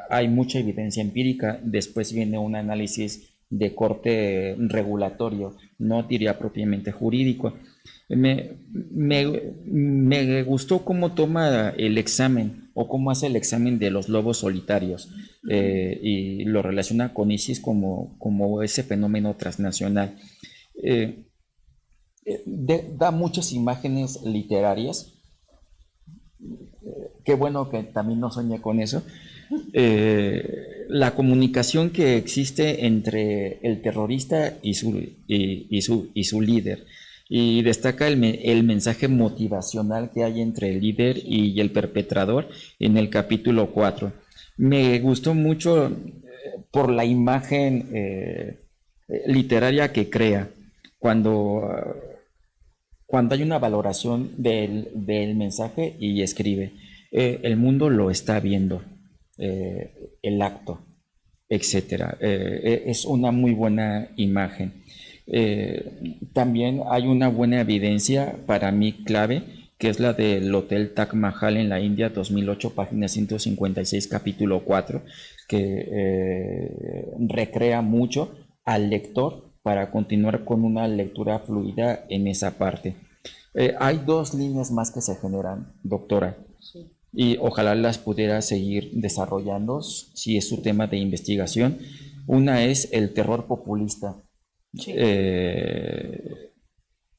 Hay mucha evidencia empírica, después viene un análisis de corte regulatorio, no diría propiamente jurídico. Me gustó cómo toma el examen o cómo hace el examen de los lobos solitarios y lo relaciona con ISIS como ese fenómeno transnacional. Da muchas imágenes literarias. Qué bueno que también no soñé con eso. La comunicación que existe entre el terrorista y su líder. Y destaca el mensaje motivacional que hay entre el líder y el perpetrador en el capítulo 4. Me gustó mucho por la imagen literaria que crea. Cuando hay una valoración del mensaje y escribe, el mundo lo está viendo, el acto, etcétera. Es una muy buena imagen. También hay una buena evidencia para mí clave, que es la del Hotel Taj Mahal en la India, 2008, página 156, capítulo 4, que recrea mucho al lector para continuar con una lectura fluida en esa parte. Hay dos líneas más que se generan, doctora, sí, y ojalá las pudiera seguir desarrollando si es su tema de investigación. Una es el terror populista. Sí.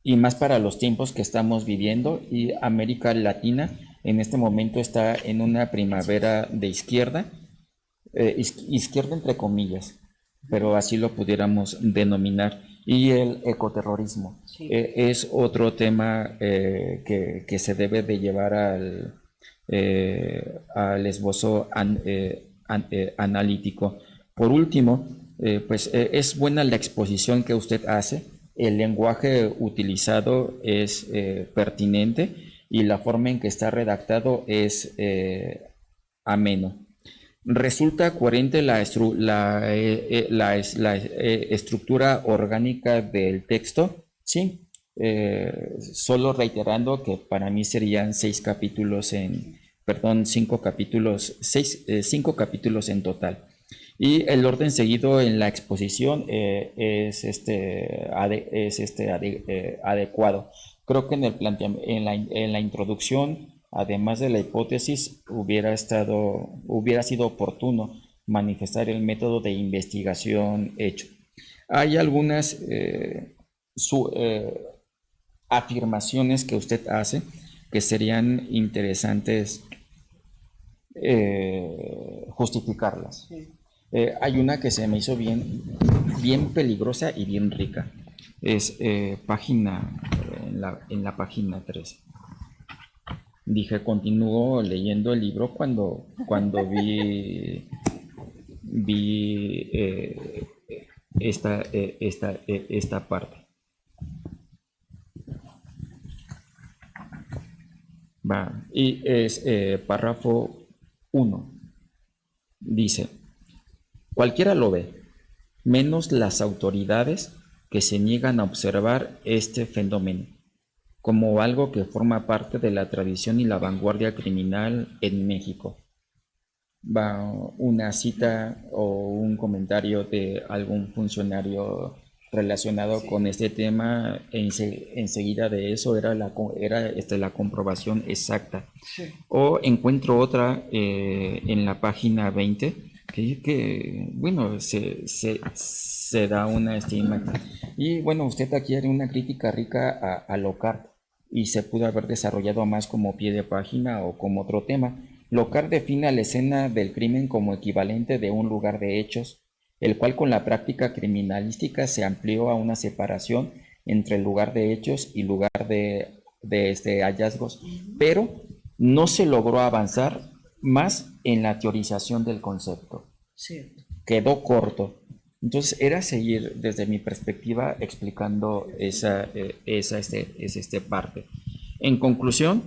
Y más para los tiempos que estamos viviendo, y América Latina en este momento está en una primavera de izquierda, izquierda entre comillas, pero así lo pudiéramos denominar, y el ecoterrorismo. Sí. Es otro tema que se debe de llevar al esbozo analítico. Por último, pues es buena la exposición que usted hace, el lenguaje utilizado es pertinente y la forma en que está redactado es ameno. Resulta coherente la estructura orgánica del texto, sí, solo reiterando que para mí serían 5 capítulos en total. Y el orden seguido en la exposición es adecuado. Creo que en la introducción, además de la hipótesis, hubiera sido oportuno manifestar el método de investigación hecho. Hay algunas afirmaciones que usted hace que serían interesantes justificarlas. Sí. Hay una que se me hizo bien peligrosa y bien rica. Es en la página 3. Dije, continúo leyendo el libro cuando vi esta parte. Va, y es párrafo 1. Dice, cualquiera lo ve, menos las autoridades que se niegan a observar este fenómeno como algo que forma parte de la tradición y la vanguardia criminal en México. Va una cita o un comentario de algún funcionario relacionado con este tema, enseguida de eso era la comprobación exacta. Sí. O encuentro otra en la página 20 que bueno, se da una estima. Y bueno, usted aquí hace una crítica rica a Lockhart y se pudo haber desarrollado más como pie de página o como otro tema. Lockhart define la escena del crimen como equivalente de un lugar de hechos, el cual con la práctica criminalística se amplió a una separación entre el lugar de hechos y lugar de hallazgos, pero no se logró avanzar más en la teorización del concepto. Sí. Quedó corto. Entonces era seguir desde mi perspectiva explicando esa parte. En conclusión,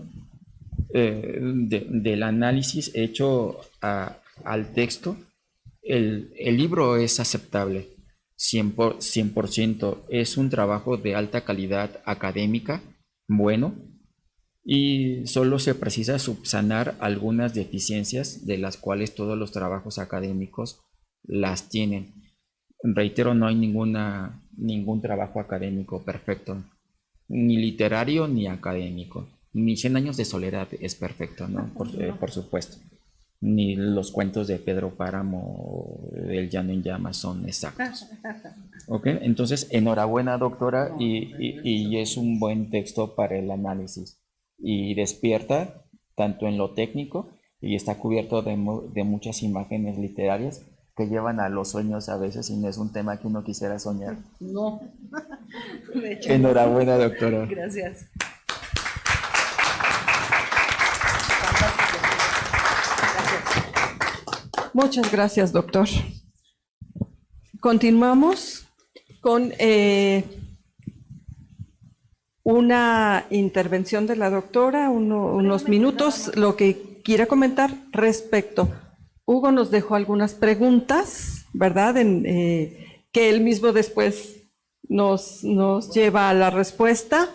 del análisis hecho al texto, el libro es aceptable, 100%. Es un trabajo de alta calidad académica, bueno, y solo se precisa subsanar algunas deficiencias de las cuales todos los trabajos académicos las tienen. Reitero, no hay ningún trabajo académico perfecto, ni literario ni académico. Ni 100 años de soledad es perfecto, ¿no? Por supuesto. Ni los cuentos de Pedro Páramo o El llano en llamas son exactos. ¿Ok? Entonces, enhorabuena, doctora, y es un buen texto para el análisis. Y despierta tanto en lo técnico y está cubierto de muchas imágenes literarias que llevan a los sueños a veces, y no es un tema que uno quisiera soñar. No. De hecho, enhorabuena, doctora. Gracias. Muchas gracias, doctor. Continuamos con una intervención de la doctora, unos minutos, lo que quiera comentar respecto. Hugo nos dejó algunas preguntas, ¿verdad? Que él mismo después nos lleva a la respuesta,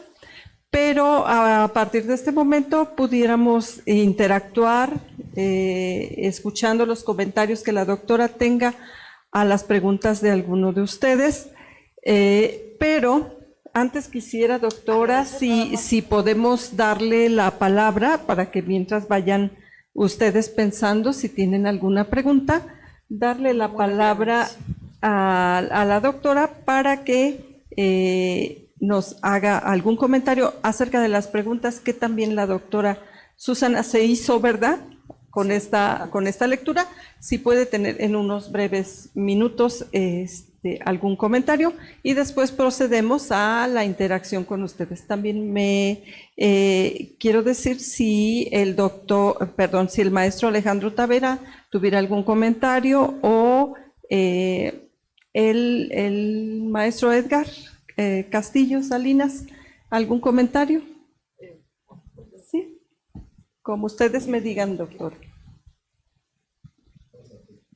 pero a partir de este momento pudiéramos interactuar escuchando los comentarios que la doctora tenga a las preguntas de alguno de ustedes, pero antes quisiera, doctora, si podemos darle la palabra para que mientras vayan ustedes pensando si tienen alguna pregunta, darle la palabra a la doctora para que nos haga algún comentario acerca de las preguntas que también la doctora Susana se hizo, ¿verdad? Con esta lectura, si puede tener en unos breves minutos algún comentario, y después procedemos a la interacción con ustedes. También quiero decir si si el maestro Alejandro Tavera tuviera algún comentario, o el maestro Edgar Castillo Salinas, ¿algún comentario? Sí, como ustedes me digan, doctor.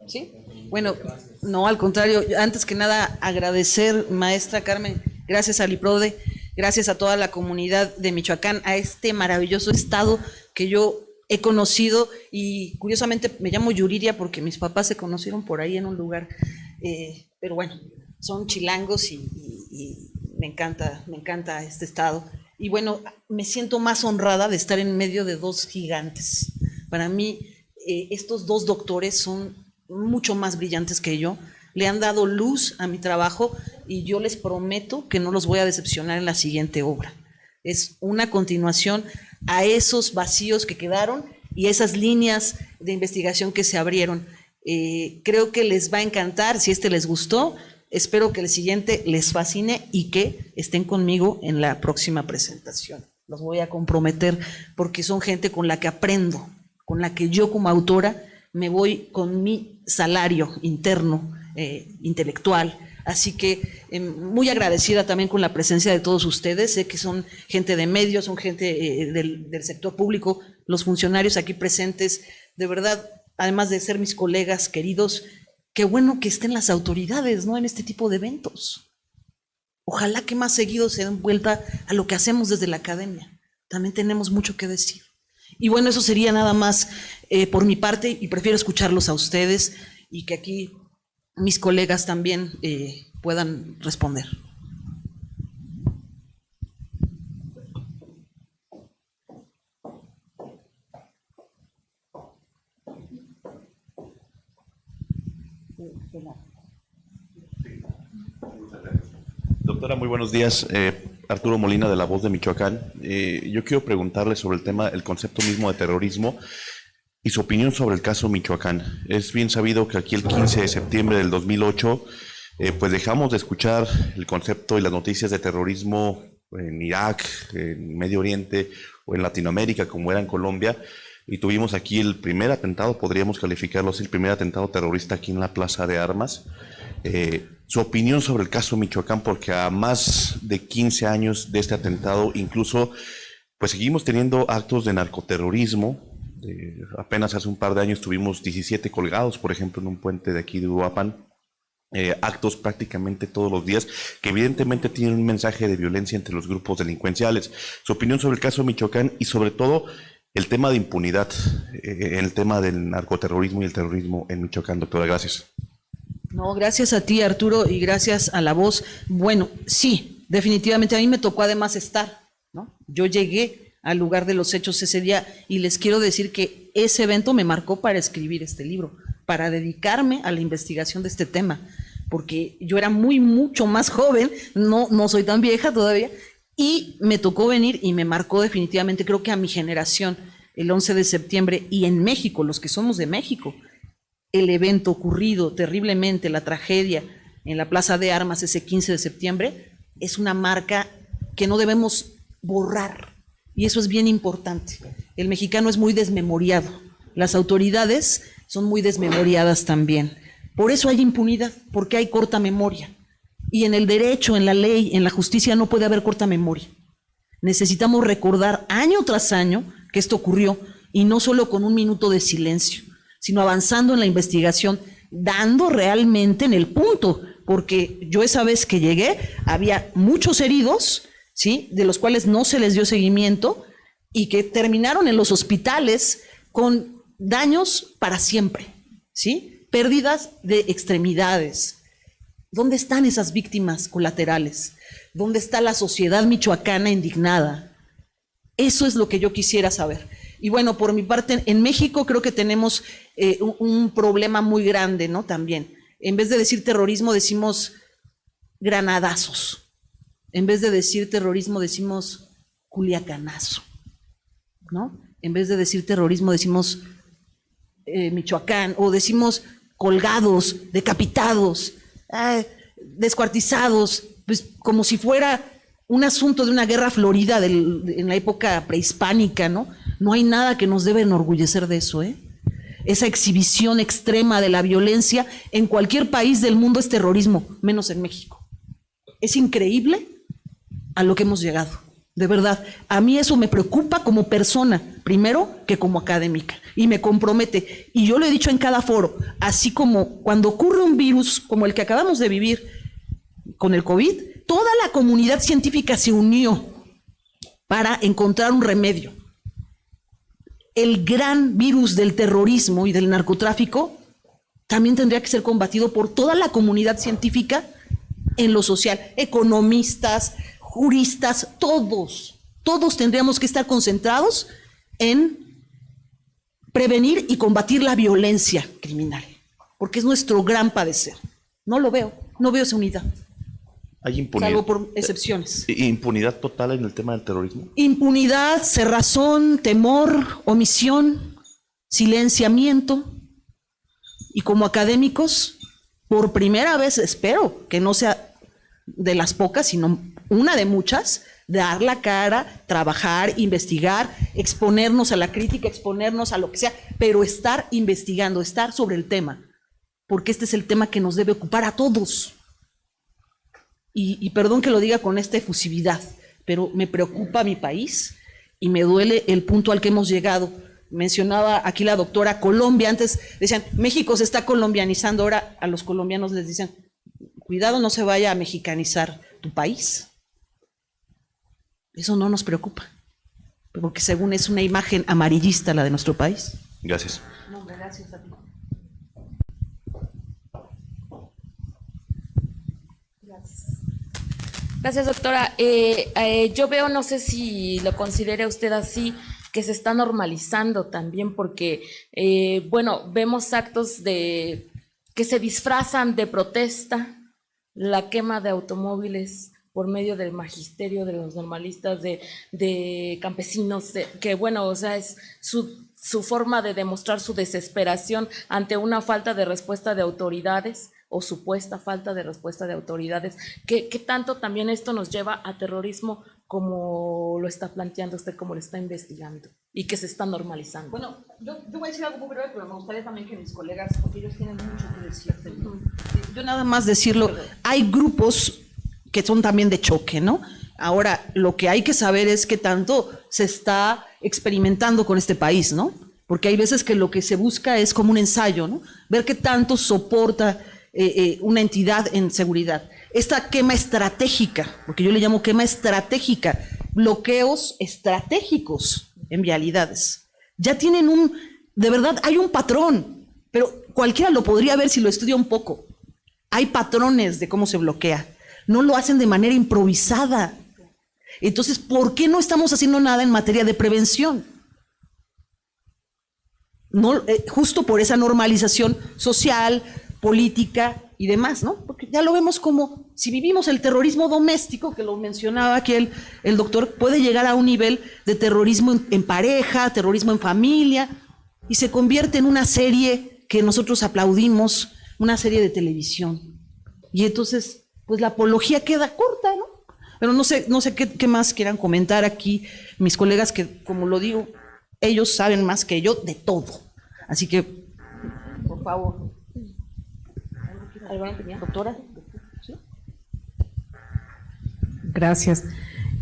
¿Sí? Bueno, no, al contrario, antes que nada agradecer, maestra Carmen, gracias al IPRODE, gracias a toda la comunidad de Michoacán, a este maravilloso estado que yo he conocido, y curiosamente me llamo Yuriria porque mis papás se conocieron por ahí en un lugar, pero bueno, son chilangos y me encanta este estado. Y bueno, me siento más honrada de estar en medio de dos gigantes. Para mí, estos dos doctores son mucho más brillantes que yo, le han dado luz a mi trabajo, y yo les prometo que no los voy a decepcionar en la siguiente obra. Es una continuación a esos vacíos que quedaron y esas líneas de investigación que se abrieron. Creo que les va a encantar. Si les gustó, espero que el siguiente les fascine y que estén conmigo en la próxima presentación. Los voy a comprometer porque son gente con la que aprendo, con la que yo como autora me voy con mi salario interno, intelectual. Así que muy agradecida también con la presencia de todos ustedes. Sé que son gente de medios, son gente del sector público, los funcionarios aquí presentes. De verdad, además de ser mis colegas queridos, qué bueno que estén las autoridades, ¿no?, en este tipo de eventos. Ojalá que más seguido se den vuelta a lo que hacemos desde la academia. También tenemos mucho que decir. Y bueno, eso sería nada más por mi parte, y prefiero escucharlos a ustedes y que aquí mis colegas también puedan responder. Doctora, muy buenos días. Arturo Molina, de La Voz de Michoacán. Yo quiero preguntarle sobre el tema, el concepto mismo de terrorismo y su opinión sobre el caso Michoacán. Es bien sabido que aquí el 15 de septiembre del 2008, pues dejamos de escuchar el concepto y las noticias de terrorismo en Irak, en Medio Oriente o en Latinoamérica, como era en Colombia, y tuvimos aquí el primer atentado, podríamos calificarlo así, el primer atentado terrorista aquí en la Plaza de Armas. Su opinión sobre el caso Michoacán, porque a más de 15 años de este atentado, incluso pues seguimos teniendo actos de narcoterrorismo. Apenas hace un par de años tuvimos 17 colgados, por ejemplo, en un puente de aquí de Uruapan. Actos prácticamente todos los días que evidentemente tienen un mensaje de violencia entre los grupos delincuenciales. Su opinión sobre el caso de Michoacán y sobre todo el tema de impunidad, el tema del narcoterrorismo y el terrorismo en Michoacán, doctora. Gracias. No, gracias a ti, Arturo, y gracias a La Voz. Bueno, sí, definitivamente a mí me tocó además estar, ¿no? Yo llegué al lugar de los hechos ese día y les quiero decir que ese evento me marcó para escribir este libro, para dedicarme a la investigación de este tema, porque yo era mucho más joven, no soy tan vieja todavía, y me tocó venir y me marcó definitivamente, creo que a mi generación, el 11 de septiembre, y en México, los que somos de México, el evento ocurrido terriblemente, la tragedia en la Plaza de Armas ese 15 de septiembre, es una marca que no debemos borrar, y eso es bien importante. El mexicano es muy desmemoriado, las autoridades son muy desmemoriadas también. Por eso hay impunidad, porque hay corta memoria. Y en el derecho, en la ley, en la justicia no puede haber corta memoria. Necesitamos recordar año tras año que esto ocurrió, y no solo con un minuto de silencio, sino avanzando en la investigación, dando realmente en el punto, porque yo esa vez que llegué había muchos heridos, ¿sí?, de los cuales no se les dio seguimiento y que terminaron en los hospitales con daños para siempre, ¿sí?, pérdidas de extremidades. ¿Dónde están esas víctimas colaterales? ¿Dónde está la sociedad michoacana indignada? Eso es lo que yo quisiera saber. Y bueno, por mi parte, en México creo que tenemos un problema muy grande, ¿no? También, en vez de decir terrorismo, decimos granadazos. En vez de decir terrorismo, decimos culiacanazo, ¿no? En vez de decir terrorismo, decimos Michoacán, o decimos colgados, decapitados, descuartizados, pues como si fuera un asunto de una guerra florida en la época prehispánica, ¿no? No hay nada que nos debe enorgullecer de eso, ¿eh? Esa exhibición extrema de la violencia en cualquier país del mundo es terrorismo, menos en México. Es increíble a lo que hemos llegado, de verdad. A mí eso me preocupa como persona, primero que como académica, y me compromete. Y yo lo he dicho en cada foro, así como cuando ocurre un virus como el que acabamos de vivir con el COVID, toda la comunidad científica se unió para encontrar un remedio. El gran virus del terrorismo y del narcotráfico también tendría que ser combatido por toda la comunidad científica en lo social, economistas, juristas, todos tendríamos que estar concentrados en prevenir y combatir la violencia criminal, porque es nuestro gran padecer. No veo esa unidad. Hay impunidad. Salvo por excepciones. ¿Impunidad total en el tema del terrorismo? Impunidad, cerrazón, temor, omisión, silenciamiento. Y como académicos, por primera vez, espero que no sea de las pocas, sino una de muchas, dar la cara, trabajar, investigar, exponernos a la crítica, exponernos a lo que sea, pero estar investigando, estar sobre el tema, porque este es el tema que nos debe ocupar a todos. Y perdón que lo diga con esta efusividad, pero me preocupa mi país y me duele el punto al que hemos llegado. Mencionaba aquí la doctora Colombia, antes decían, México se está colombianizando, ahora a los colombianos les dicen, cuidado, no se vaya a mexicanizar tu país. Eso no nos preocupa, porque según es una imagen amarillista la de nuestro país. Gracias. No, gracias a ti. Gracias, doctora. Yo veo, no sé si lo considera usted así, que se está normalizando también, porque, bueno, vemos actos que se disfrazan de protesta, la quema de automóviles por medio del magisterio de los normalistas, de campesinos, que bueno, o sea, es su forma de demostrar su desesperación ante una falta de respuesta de autoridades o supuesta falta de respuesta de autoridades. ¿Qué tanto también esto nos lleva a terrorismo como lo está planteando usted, como lo está investigando y que se está normalizando? Bueno, yo voy a decir algo muy breve, pero me gustaría también que mis colegas, porque ellos tienen mucho que decir. Yo nada más decirlo, hay grupos que son también de choque, ¿no? Ahora, lo que hay que saber es qué tanto se está experimentando con este país, ¿no? Porque hay veces que lo que se busca es como un ensayo, ¿no? Ver qué tanto soporta una entidad en seguridad. Esta quema estratégica, porque yo le llamo quema estratégica, bloqueos estratégicos en vialidades. Ya tienen de verdad, hay un patrón, pero cualquiera lo podría ver si lo estudia un poco. Hay patrones de cómo se bloquea. No lo hacen de manera improvisada. Entonces, ¿por qué no estamos haciendo nada en materia de prevención? No, justo por esa normalización social, política y demás, ¿no? Porque ya lo vemos como, si vivimos el terrorismo doméstico, que lo mencionaba aquí el doctor, puede llegar a un nivel de terrorismo en pareja, terrorismo en familia, y se convierte en una serie que nosotros aplaudimos, una serie de televisión. Y entonces, pues la apología queda corta, ¿no? Pero no sé qué más quieran comentar aquí mis colegas, que como lo digo, ellos saben más que yo de todo. Así que, por favor. ¿Alguna opinión, doctora? ¿Sí? Gracias.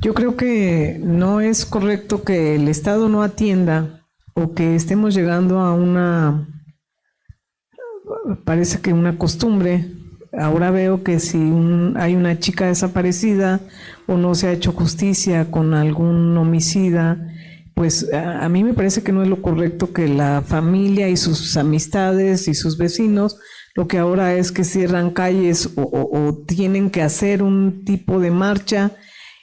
Yo creo que no es correcto que el Estado no atienda o que estemos llegando a parece que una costumbre. Ahora veo que si hay una chica desaparecida o no se ha hecho justicia con algún homicida, pues a mí me parece que no es lo correcto que la familia y sus amistades y sus vecinos, lo que ahora es que cierran calles o tienen que hacer un tipo de marcha,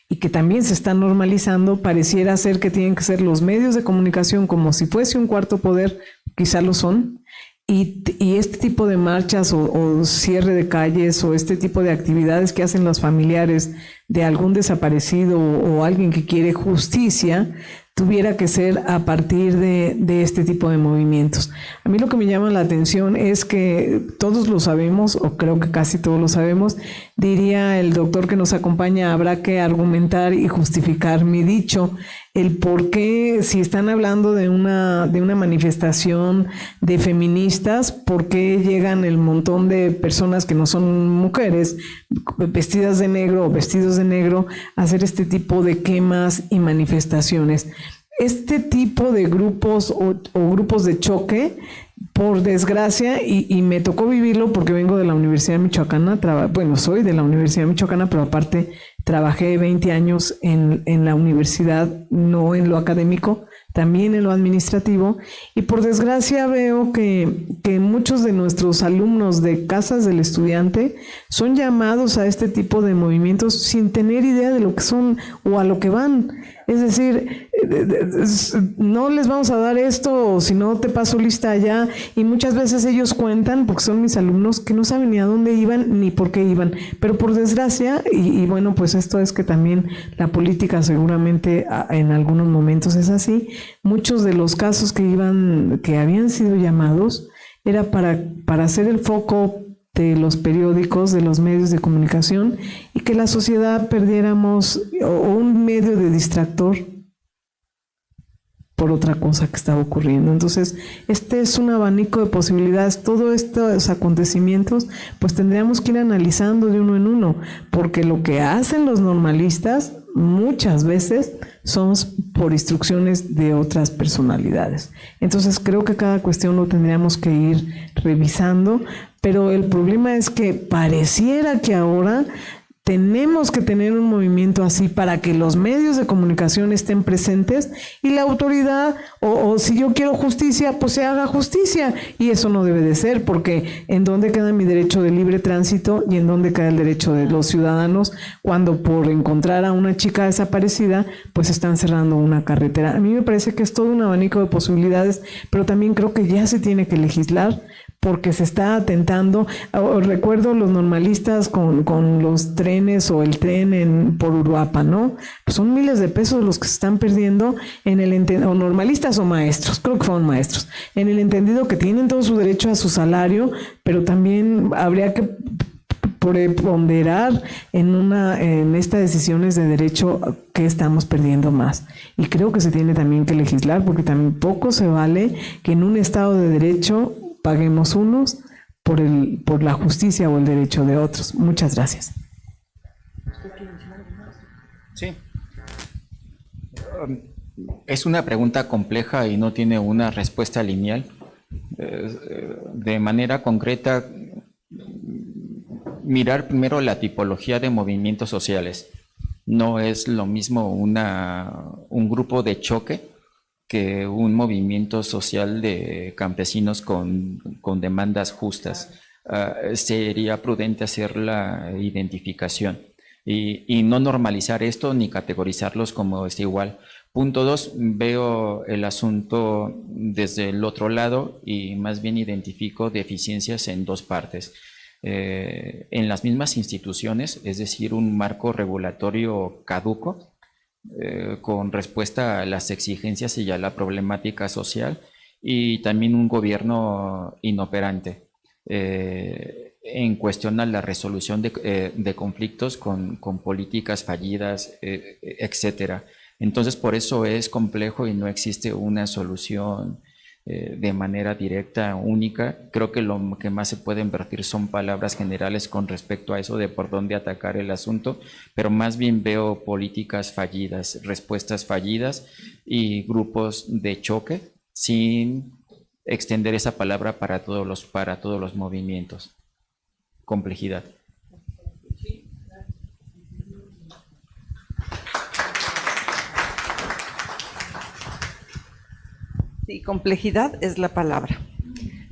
y que también se está normalizando, pareciera ser que tienen que ser los medios de comunicación como si fuese un cuarto poder, quizá lo son. Y este tipo de marchas o cierre de calles o este tipo de actividades que hacen los familiares de algún desaparecido o alguien que quiere justicia, tuviera que ser a partir de este tipo de movimientos. A mí lo que me llama la atención es que todos lo sabemos, o creo que casi todos lo sabemos, diría el doctor que nos acompaña, habrá que argumentar y justificar mi dicho, el por qué, si están hablando de una manifestación de feministas, por qué llegan el montón de personas que no son mujeres, vestidas de negro o vestidos de negro, a hacer este tipo de quemas y manifestaciones. Este tipo de grupos o grupos de choque, por desgracia, y me tocó vivirlo porque vengo de la Universidad Michoacana, soy de la Universidad Michoacana, pero aparte trabajé 20 años en la universidad, no en lo académico, también en lo administrativo, y por desgracia veo que muchos de nuestros alumnos de casas del estudiante son llamados a este tipo de movimientos sin tener idea de lo que son o a lo que van. Es decir, no les vamos a dar esto, o si no te paso lista allá, y muchas veces ellos cuentan, porque son mis alumnos, que no saben ni a dónde iban ni por qué iban, pero por desgracia, y bueno, pues esto es que también la política seguramente en algunos momentos es así, muchos de los casos que habían sido llamados era para hacer el foco de los periódicos, de los medios de comunicación, y que la sociedad perdiéramos un medio de distractor por otra cosa que estaba ocurriendo. Entonces, este es un abanico de posibilidades. Todos estos acontecimientos, pues tendríamos que ir analizando de uno en uno, porque lo que hacen los normalistas muchas veces son por instrucciones de otras personalidades. Entonces, creo que cada cuestión lo tendríamos que ir revisando, pero el problema es que pareciera que ahora tenemos que tener un movimiento así para que los medios de comunicación estén presentes y la autoridad, o si yo quiero justicia, pues se haga justicia. Y eso no debe de ser, porque ¿en dónde queda mi derecho de libre tránsito y en dónde queda el derecho de los ciudadanos cuando por encontrar a una chica desaparecida, pues están cerrando una carretera? A mí me parece que es todo un abanico de posibilidades, pero también creo que ya se tiene que legislar, porque se está atentando. Recuerdo los normalistas con los trenes o el tren por Uruapan, ¿no? Pues son miles de pesos los que se están perdiendo o normalistas o maestros, creo que fueron maestros, en el entendido que tienen todo su derecho a su salario, pero también habría que ponderar en estas decisiones de derecho que estamos perdiendo más. Y creo que se tiene también que legislar, porque tampoco se vale que en un Estado de Derecho paguemos unos por la justicia o el derecho de otros. Muchas gracias. Sí. Es una pregunta compleja y no tiene una respuesta lineal. De manera concreta, mirar primero la tipología de movimientos sociales. No es lo mismo un grupo de choque que un movimiento social de campesinos con demandas justas. Sería prudente hacer la identificación y no normalizar esto ni categorizarlos como igual. Punto 2, veo el asunto desde el otro lado y más bien identifico deficiencias en dos partes. En las mismas instituciones, es decir, un marco regulatorio caduco con respuesta a las exigencias y a la problemática social, y también un gobierno inoperante en cuestión a la resolución de conflictos con políticas fallidas, etcétera. Entonces, por eso es complejo y no existe una solución de manera directa, única. Creo que lo que más se puede invertir son palabras generales con respecto a eso de por dónde atacar el asunto, pero más bien veo políticas fallidas, respuestas fallidas y grupos de choque sin extender esa palabra para todos los movimientos. Complejidad. Sí, complejidad es la palabra.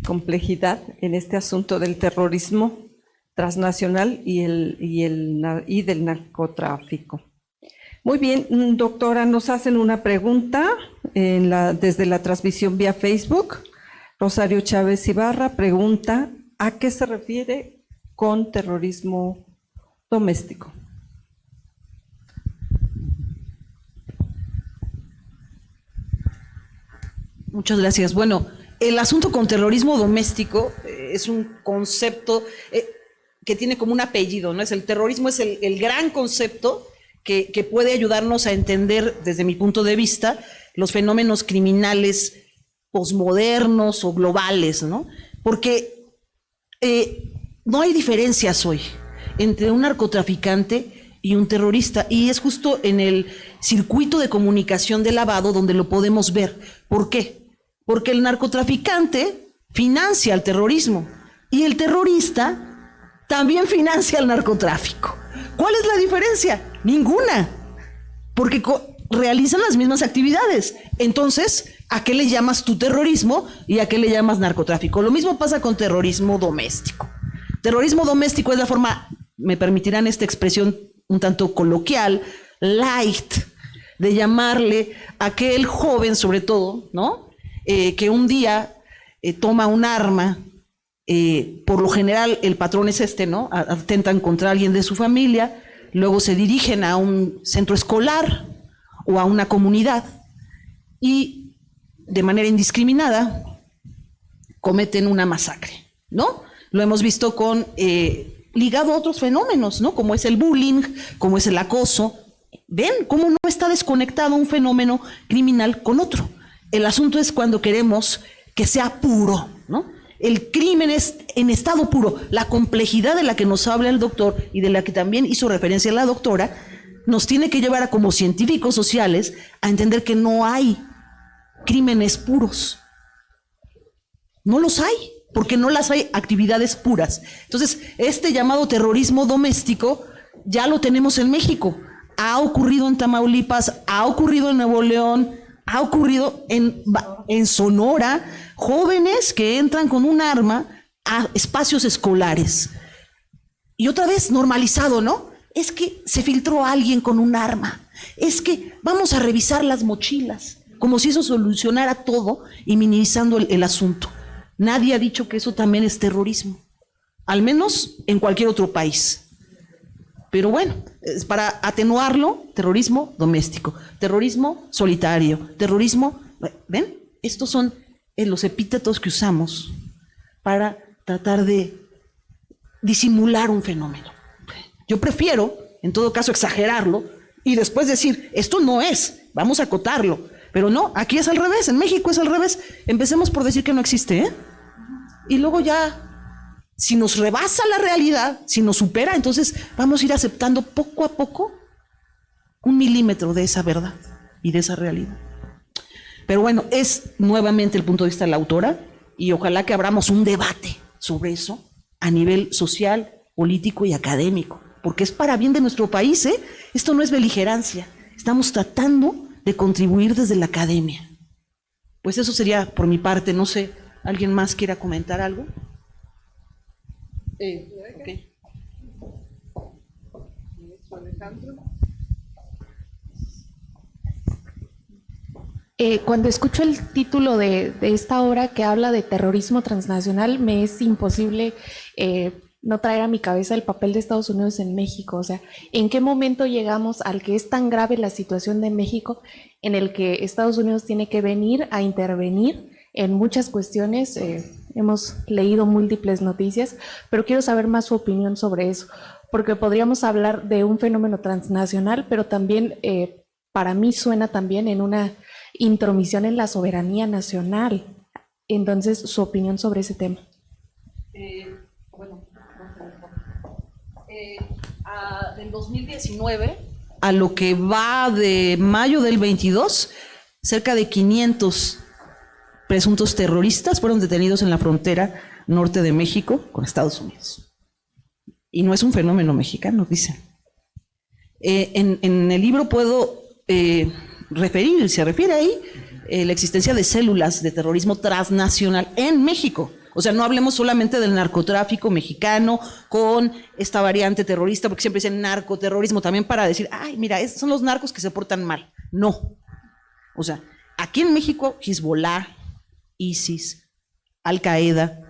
Complejidad en este asunto del terrorismo transnacional y del narcotráfico. Muy bien, doctora, nos hacen una pregunta desde la transmisión vía Facebook. Rosario Chávez Ibarra pregunta, ¿a qué se refiere con terrorismo doméstico? Muchas gracias. Bueno, el asunto con terrorismo doméstico es un concepto que tiene como un apellido, ¿no? El terrorismo es el gran concepto que puede ayudarnos a entender, desde mi punto de vista, los fenómenos criminales posmodernos o globales, ¿no? Porque no hay diferencias hoy entre un narcotraficante y un terrorista, y es justo en el circuito de comunicación de lavado donde lo podemos ver. ¿Por qué? Porque el narcotraficante financia el terrorismo y el terrorista también financia el narcotráfico. ¿Cuál es la diferencia? Ninguna, porque realizan las mismas actividades. Entonces, ¿a qué le llamas tu terrorismo y a qué le llamas narcotráfico? Lo mismo pasa con terrorismo doméstico. Terrorismo doméstico es la forma, me permitirán esta expresión un tanto coloquial, light, de llamarle a aquel joven, sobre todo, ¿no? Que un día toma un arma, por lo general el patrón es ¿no? Atentan contra alguien de su familia, luego se dirigen a un centro escolar o a una comunidad y de manera indiscriminada cometen una masacre, ¿no? Lo hemos visto ligado a otros fenómenos, ¿no? Como es el bullying, como es el acoso. ¿Ven cómo no está desconectado un fenómeno criminal con otro? El asunto es cuando queremos que sea puro, ¿no? El crimen es en estado puro. La complejidad de la que nos habla el doctor y de la que también hizo referencia la doctora, nos tiene que llevar como científicos sociales a entender que no hay crímenes puros. No los hay, porque no las hay actividades puras. Entonces, este llamado terrorismo doméstico ya lo tenemos en México. Ha ocurrido en Tamaulipas, ha ocurrido en Nuevo León, ha ocurrido en Sonora, jóvenes que entran con un arma a espacios escolares. Y otra vez normalizado, ¿no? Es que se filtró alguien con un arma, es que vamos a revisar las mochilas, como si eso solucionara todo y minimizando el asunto. Nadie ha dicho que eso también es terrorismo, al menos en cualquier otro país. Pero bueno, es para atenuarlo, terrorismo doméstico, terrorismo solitario, terrorismo... ¿Ven? Estos son los epítetos que usamos para tratar de disimular un fenómeno. Yo prefiero, en todo caso, exagerarlo y después decir, esto no es, vamos a acotarlo. Pero no, aquí es al revés, en México es al revés. Empecemos por decir que no existe, ¿eh? Y luego ya... Si nos rebasa la realidad, si nos supera, entonces vamos a ir aceptando poco a poco un milímetro de esa verdad y de esa realidad. Pero bueno, es nuevamente el punto de vista de la autora y ojalá que abramos un debate sobre eso a nivel social, político y académico, porque es para bien de nuestro país, ¿eh? Esto no es beligerancia, estamos tratando de contribuir desde la academia. Pues eso sería por mi parte, no sé, ¿alguien más quiera comentar algo? Okay. Cuando escucho el título de esta obra que habla de terrorismo transnacional, me es imposible no traer a mi cabeza el papel de Estados Unidos en México. O sea, ¿en qué momento llegamos al que es tan grave la situación de México en el que Estados Unidos tiene que venir a intervenir en muchas cuestiones? Hemos leído múltiples noticias, pero quiero saber más su opinión sobre eso, porque podríamos hablar de un fenómeno transnacional, pero también para mí suena también en una intromisión en la soberanía nacional. Entonces, su opinión sobre ese tema. Del 2019 a lo que va de mayo del 22, cerca de 500 presuntos terroristas fueron detenidos en la frontera norte de México con Estados Unidos. Y no es un fenómeno mexicano, dicen. En el libro puedo se refiere ahí la existencia de células de terrorismo transnacional en México. O sea, no hablemos solamente del narcotráfico mexicano con esta variante terrorista, porque siempre dicen narcoterrorismo, también para decir, ay, mira, son los narcos que se portan mal. No. O sea, aquí en México, Hezbollah, ISIS, Al-Qaeda,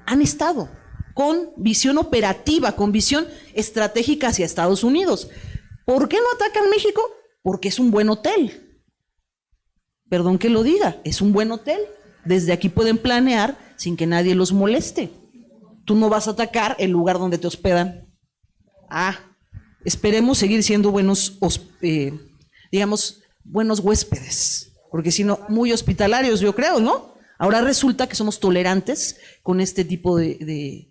han estado con visión operativa, con visión estratégica hacia Estados Unidos. ¿Por qué no atacan México? Porque es un buen hotel. Perdón que lo diga, es un buen hotel. Desde aquí pueden planear sin que nadie los moleste. Tú no vas a atacar el lugar donde te hospedan. Esperemos seguir siendo buenos, buenos huéspedes, porque si no, muy hospitalarios, yo creo, ¿no? Ahora resulta que somos tolerantes con este tipo de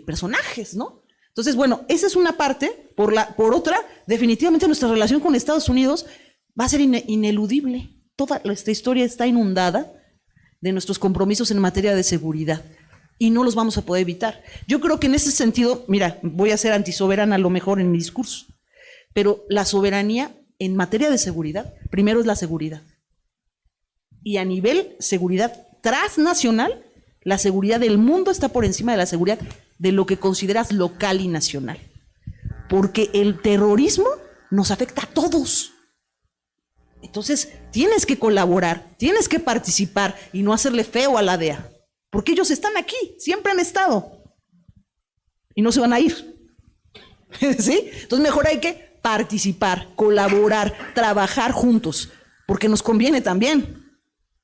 personajes, ¿no? Entonces, bueno, esa es una parte. Por otra, definitivamente nuestra relación con Estados Unidos va a ser ineludible. Toda esta historia está inundada de nuestros compromisos en materia de seguridad y no los vamos a poder evitar. Yo creo que en ese sentido, mira, voy a ser antisoberana a lo mejor en mi discurso, pero la soberanía en materia de seguridad, primero es la seguridad. Y a nivel seguridad transnacional, la seguridad del mundo está por encima de la seguridad de lo que consideras local y nacional. Porque el terrorismo nos afecta a todos. Entonces, tienes que colaborar, tienes que participar y no hacerle feo a la DEA, porque ellos están aquí, siempre han estado y no se van a ir. ¿Sí? Entonces, mejor hay que participar, colaborar, trabajar juntos, porque nos conviene también.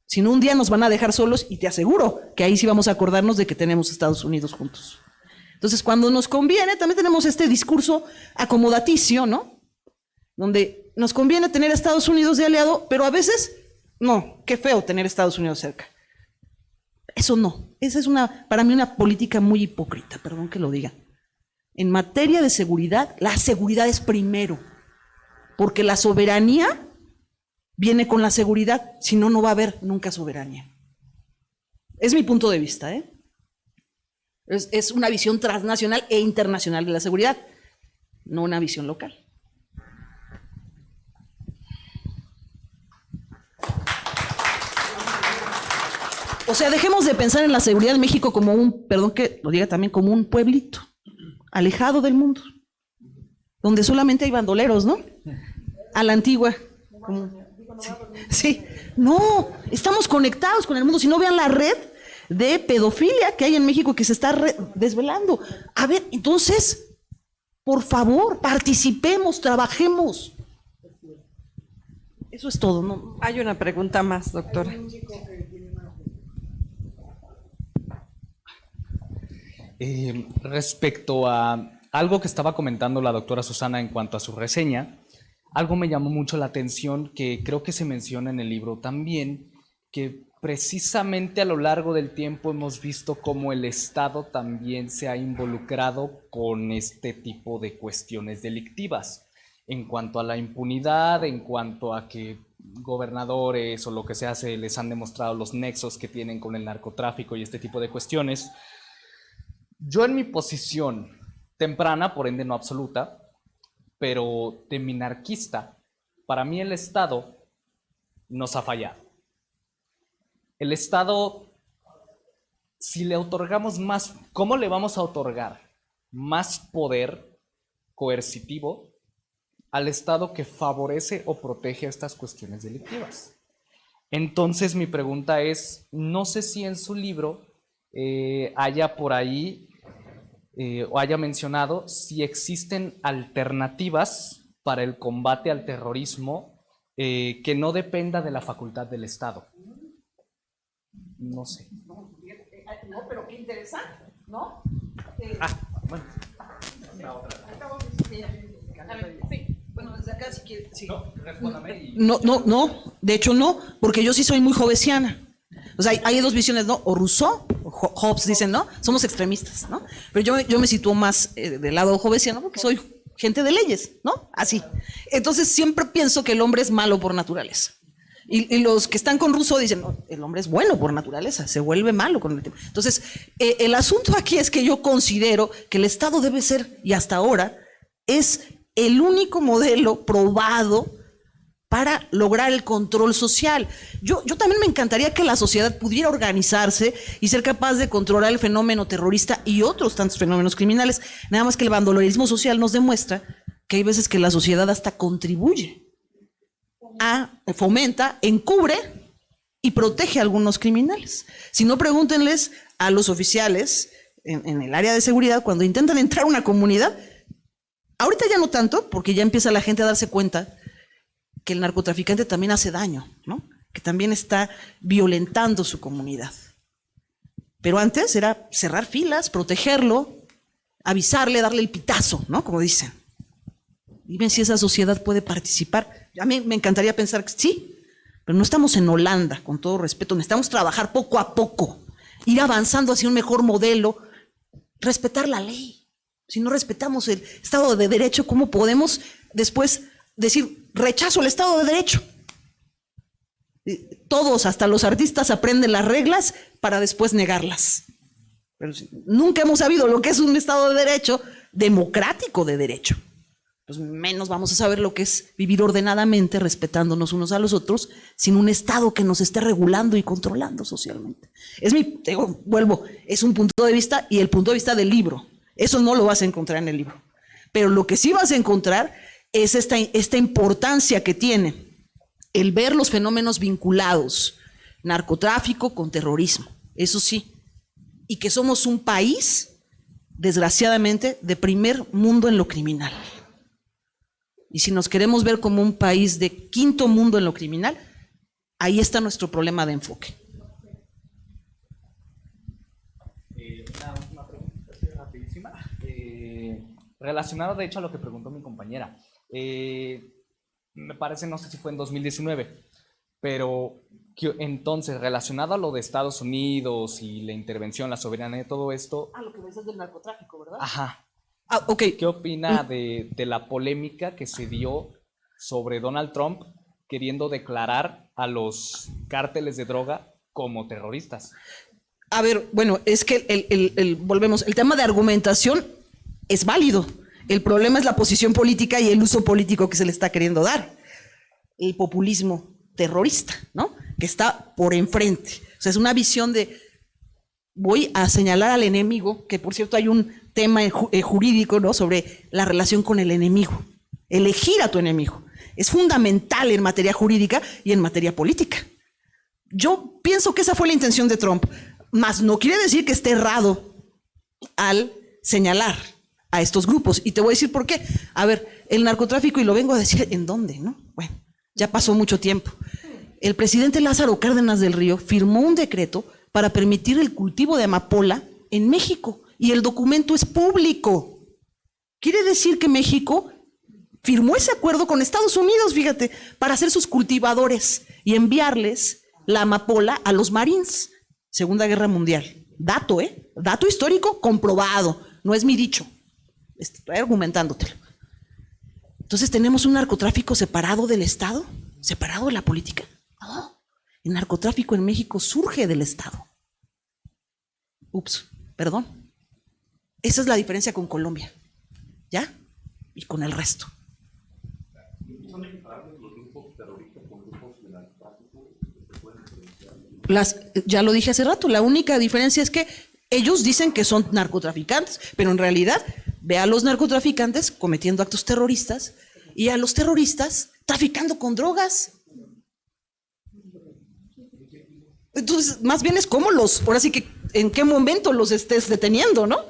Si no, un día nos van a dejar solos y te aseguro que ahí sí vamos a acordarnos de que tenemos Estados Unidos juntos. Entonces, cuando nos conviene, también tenemos este discurso acomodaticio, ¿no? Donde nos conviene tener a Estados Unidos de aliado, pero a veces, no, qué feo tener a Estados Unidos cerca. Eso no, esa es para mí una política muy hipócrita, perdón que lo diga. En materia de seguridad, la seguridad es primero, porque la soberanía viene con la seguridad, si no, no va a haber nunca soberanía. Es mi punto de vista, ¿eh? Es una visión transnacional e internacional de la seguridad, no una visión local. O sea, dejemos de pensar en la seguridad de México como perdón que lo diga también, como un pueblito alejado del mundo, donde solamente hay bandoleros, ¿no? A la antigua. Sí. No, estamos conectados con el mundo. Si no, vean la red de pedofilia que hay en México que se está desvelando. A ver, entonces, por favor, participemos, trabajemos. Eso es todo, ¿no? Hay una pregunta más, doctora. Respecto a algo que estaba comentando la doctora Susana en cuanto a su reseña, algo me llamó mucho la atención que creo que se menciona en el libro también, que precisamente a lo largo del tiempo hemos visto cómo el Estado también se ha involucrado con este tipo de cuestiones delictivas. en cuanto a la impunidad, en cuanto a que gobernadores o lo que sea se les han demostrado los nexos que tienen con el narcotráfico y este tipo de cuestiones. Yo en mi posición temprana, por ende no absoluta, pero de minarquista, para mí el Estado nos ha fallado. El Estado, si le otorgamos más, ¿cómo le vamos a otorgar más poder coercitivo al Estado que favorece o protege estas cuestiones delictivas? Entonces mi pregunta es, no sé si en su libro haya por ahí o haya mencionado si existen alternativas para el combate al terrorismo que no dependa de la facultad del Estado. No sé. No, pero qué interesante, ¿no? Bueno. Bueno, desde acá si quieres. Sí. No, respóndame y... No, de hecho no, porque yo sí soy muy hobbesiana. O sea, hay dos visiones, ¿no? O Rousseau, o Hobbes dicen, ¿no? Somos extremistas, ¿no? Pero yo me sitúo más del lado hobbesiano porque soy gente de leyes, ¿no? Así. Entonces siempre pienso que el hombre es malo por naturaleza. Y los que están con Rousseau dicen, no, el hombre es bueno por naturaleza, se vuelve malo con el tiempo. Entonces, el asunto aquí es que yo considero que el Estado debe ser, y hasta ahora, es el único modelo probado para lograr el control social. Yo también me encantaría que la sociedad pudiera organizarse y ser capaz de controlar el fenómeno terrorista y otros tantos fenómenos criminales. Nada más que el bandolerismo social nos demuestra que hay veces que la sociedad hasta contribuye fomenta, encubre y protege a algunos criminales. Si no, pregúntenles a los oficiales en el área de seguridad cuando intentan entrar a una comunidad. Ahorita ya no tanto, porque ya empieza la gente a darse cuenta que el narcotraficante también hace daño, ¿no? Que también está violentando su comunidad. Pero antes era cerrar filas, protegerlo, avisarle, darle el pitazo, ¿no? Como dicen. Dime si esa sociedad puede participar. A mí me encantaría pensar que sí, pero no estamos en Holanda, con todo respeto. Necesitamos trabajar poco a poco, ir avanzando hacia un mejor modelo, respetar la ley. Si no respetamos el Estado de Derecho, ¿cómo podemos después decir rechazo al Estado de Derecho? Todos, hasta los artistas, aprenden las reglas para después negarlas. Pero nunca hemos sabido lo que es un Estado de Derecho democrático de derecho. Pues menos vamos a saber lo que es vivir ordenadamente, respetándonos unos a los otros, sin un Estado que nos esté regulando y controlando socialmente. Vuelvo, es un punto de vista y el punto de vista del libro. Eso no lo vas a encontrar en el libro. Pero lo que sí vas a encontrar es esta importancia que tiene el ver los fenómenos vinculados, narcotráfico con terrorismo, eso sí, y que somos un país, desgraciadamente, de primer mundo en lo criminal. Y si nos queremos ver como un país de quinto mundo en lo criminal, ahí está nuestro problema de enfoque. Una última pregunta, rapidísima. Relacionado, de hecho, a lo que preguntó mi compañera. Me parece, no sé si fue en 2019, pero entonces, relacionado a lo de Estados Unidos y la intervención, la soberanía de todo esto... Lo que dices del narcotráfico, ¿verdad? Ajá. Ok. ¿Qué opina de la polémica que se dio sobre Donald Trump queriendo declarar a los cárteles de droga como terroristas? A ver, bueno, es que volvemos, el tema de argumentación es válido. El problema es la posición política y el uso político que se le está queriendo dar. El populismo terrorista, ¿no? Que está por enfrente. O sea, es una visión de voy a señalar al enemigo, que por cierto hay un tema jurídico, ¿no? Sobre la relación con el enemigo. Elegir a tu enemigo. Es fundamental en materia jurídica y en materia política. Yo pienso que esa fue la intención de Trump, mas no quiere decir que esté errado al señalar a estos grupos. Y te voy a decir por qué. A ver, el narcotráfico, y lo vengo a decir en dónde, ¿no? Bueno, ya pasó mucho tiempo. El presidente Lázaro Cárdenas del Río firmó un decreto para permitir el cultivo de amapola en México. Y el documento es público. Quiere decir que México firmó ese acuerdo con Estados Unidos, fíjate, para ser sus cultivadores y enviarles la amapola a los Marines. Segunda Guerra Mundial. Dato, dato histórico comprobado. No es mi dicho. Estoy argumentándotelo. Entonces, ¿tenemos un narcotráfico separado del Estado? ¿Separado de la política? No. El narcotráfico en México surge del Estado. Ups, perdón. Esa es la diferencia con Colombia. ¿Ya? Y con el resto. ¿Son equiparables los grupos terroristas con grupos de narcotráfico? Ya lo dije hace rato, la única diferencia es que ellos dicen que son narcotraficantes, pero en realidad ve a los narcotraficantes cometiendo actos terroristas y a los terroristas traficando con drogas. Entonces, más bien es cómo ahora sí que en qué momento los estés deteniendo, ¿no?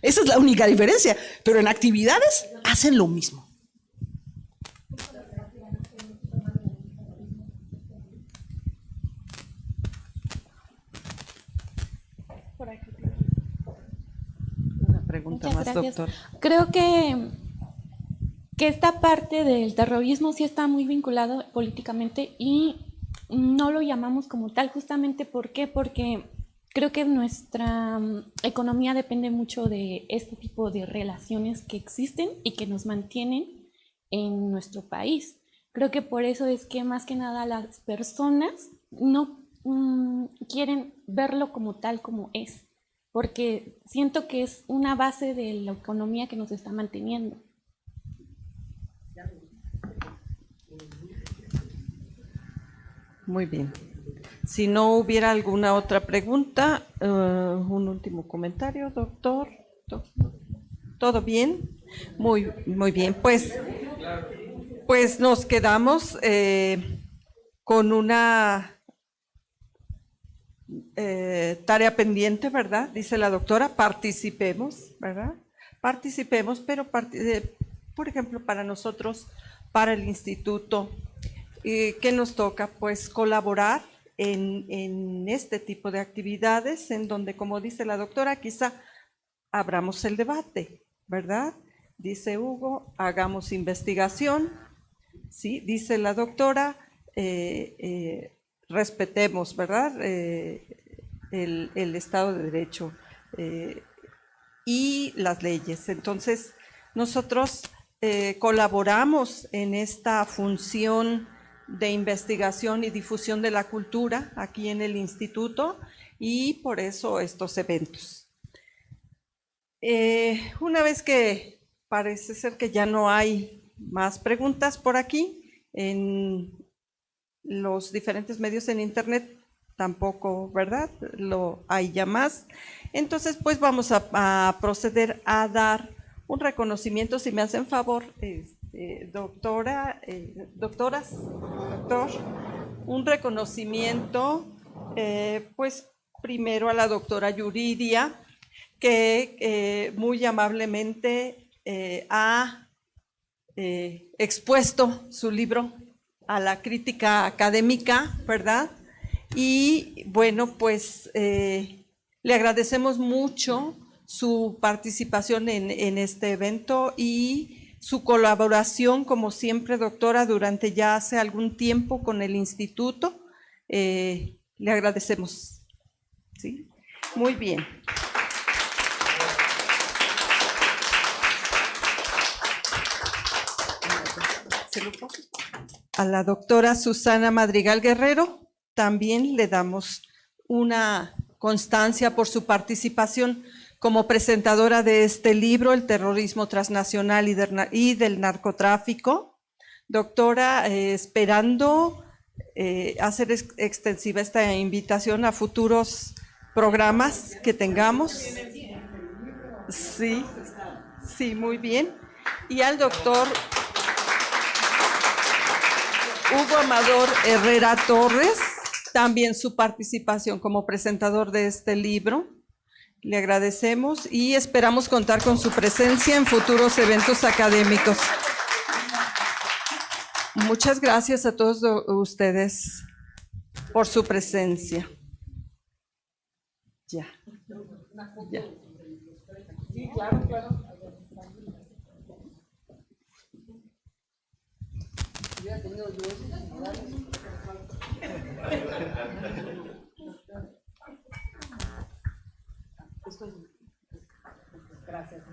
Esa es la única diferencia, pero en actividades hacen lo mismo. Una pregunta Muchas más, gracias. doctor. Creo que esta parte del terrorismo sí está muy vinculado políticamente y no lo llamamos como tal justamente ¿por qué? Porque creo que nuestra economía depende mucho de este tipo de relaciones que existen y que nos mantienen en nuestro país. Creo que por eso es que más que nada las personas no quieren verlo como tal como es, porque siento que es una base de la economía que nos está manteniendo. Muy bien. Si no hubiera alguna otra pregunta, un último comentario, doctor. ¿Todo bien? Muy bien. Pues nos quedamos con una tarea pendiente, ¿verdad? Dice la doctora, participemos, ¿verdad? Participemos, pero por ejemplo, para nosotros, para el instituto, ¿qué nos toca? Pues colaborar en este tipo de actividades en donde, como dice la doctora, quizá abramos el debate, ¿verdad? Dice Hugo, hagamos investigación, ¿sí? Dice la doctora, respetemos, ¿verdad? El Estado de Derecho y las leyes. Entonces, nosotros colaboramos en esta función de investigación y difusión de la cultura aquí en el instituto y por eso estos eventos. Una vez que parece ser que ya no hay más preguntas por aquí, en los diferentes medios en internet tampoco, ¿verdad? Lo hay ya más. Entonces, pues vamos a proceder a dar un reconocimiento, si me hacen favor, doctoras, doctor, un reconocimiento, pues primero a la doctora Yuridia, que muy amablemente ha expuesto su libro a la crítica académica, ¿verdad? Y bueno, pues le agradecemos mucho su participación en este evento y su colaboración, como siempre, doctora, durante ya hace algún tiempo con el instituto. Le agradecemos. ¿Sí? Muy bien. A la doctora Susana Madrigal Guerrero también le damos una constancia por su participación como presentadora de este libro, El terrorismo transnacional y del narcotráfico. Doctora, esperando hacer extensiva esta invitación a futuros programas que tengamos. Sí, sí, muy bien. Y al doctor Hugo Amador Herrera Torres, también su participación como presentador de este libro. Le agradecemos y esperamos contar con su presencia en futuros eventos académicos. Muchas gracias a todos ustedes por su presencia. Ya. Sí, claro. Gracias.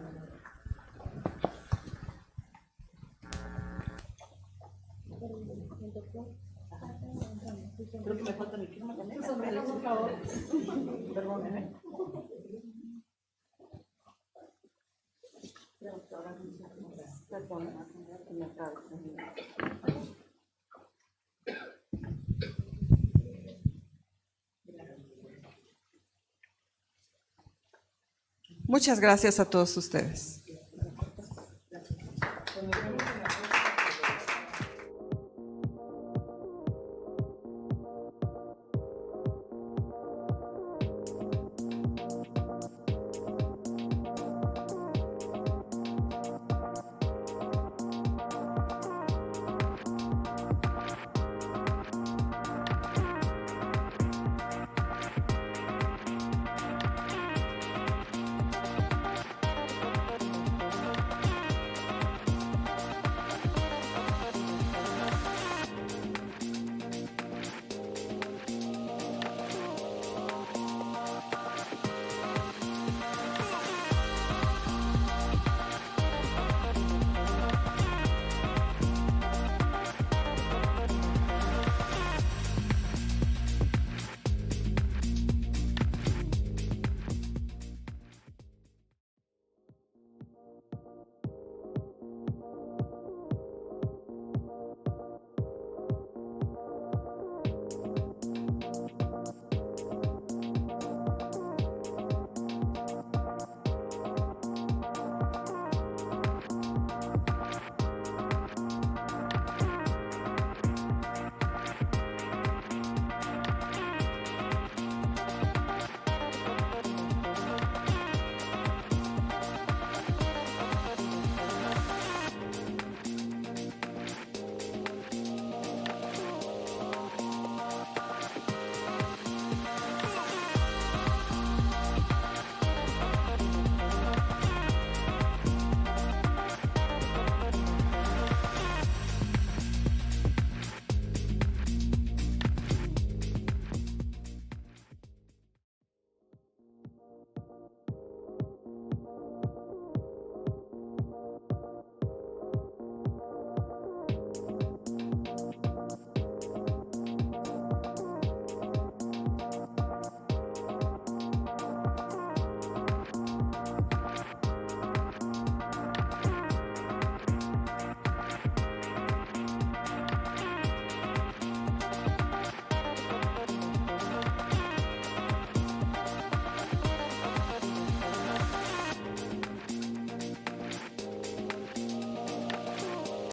Muchas gracias a todos ustedes.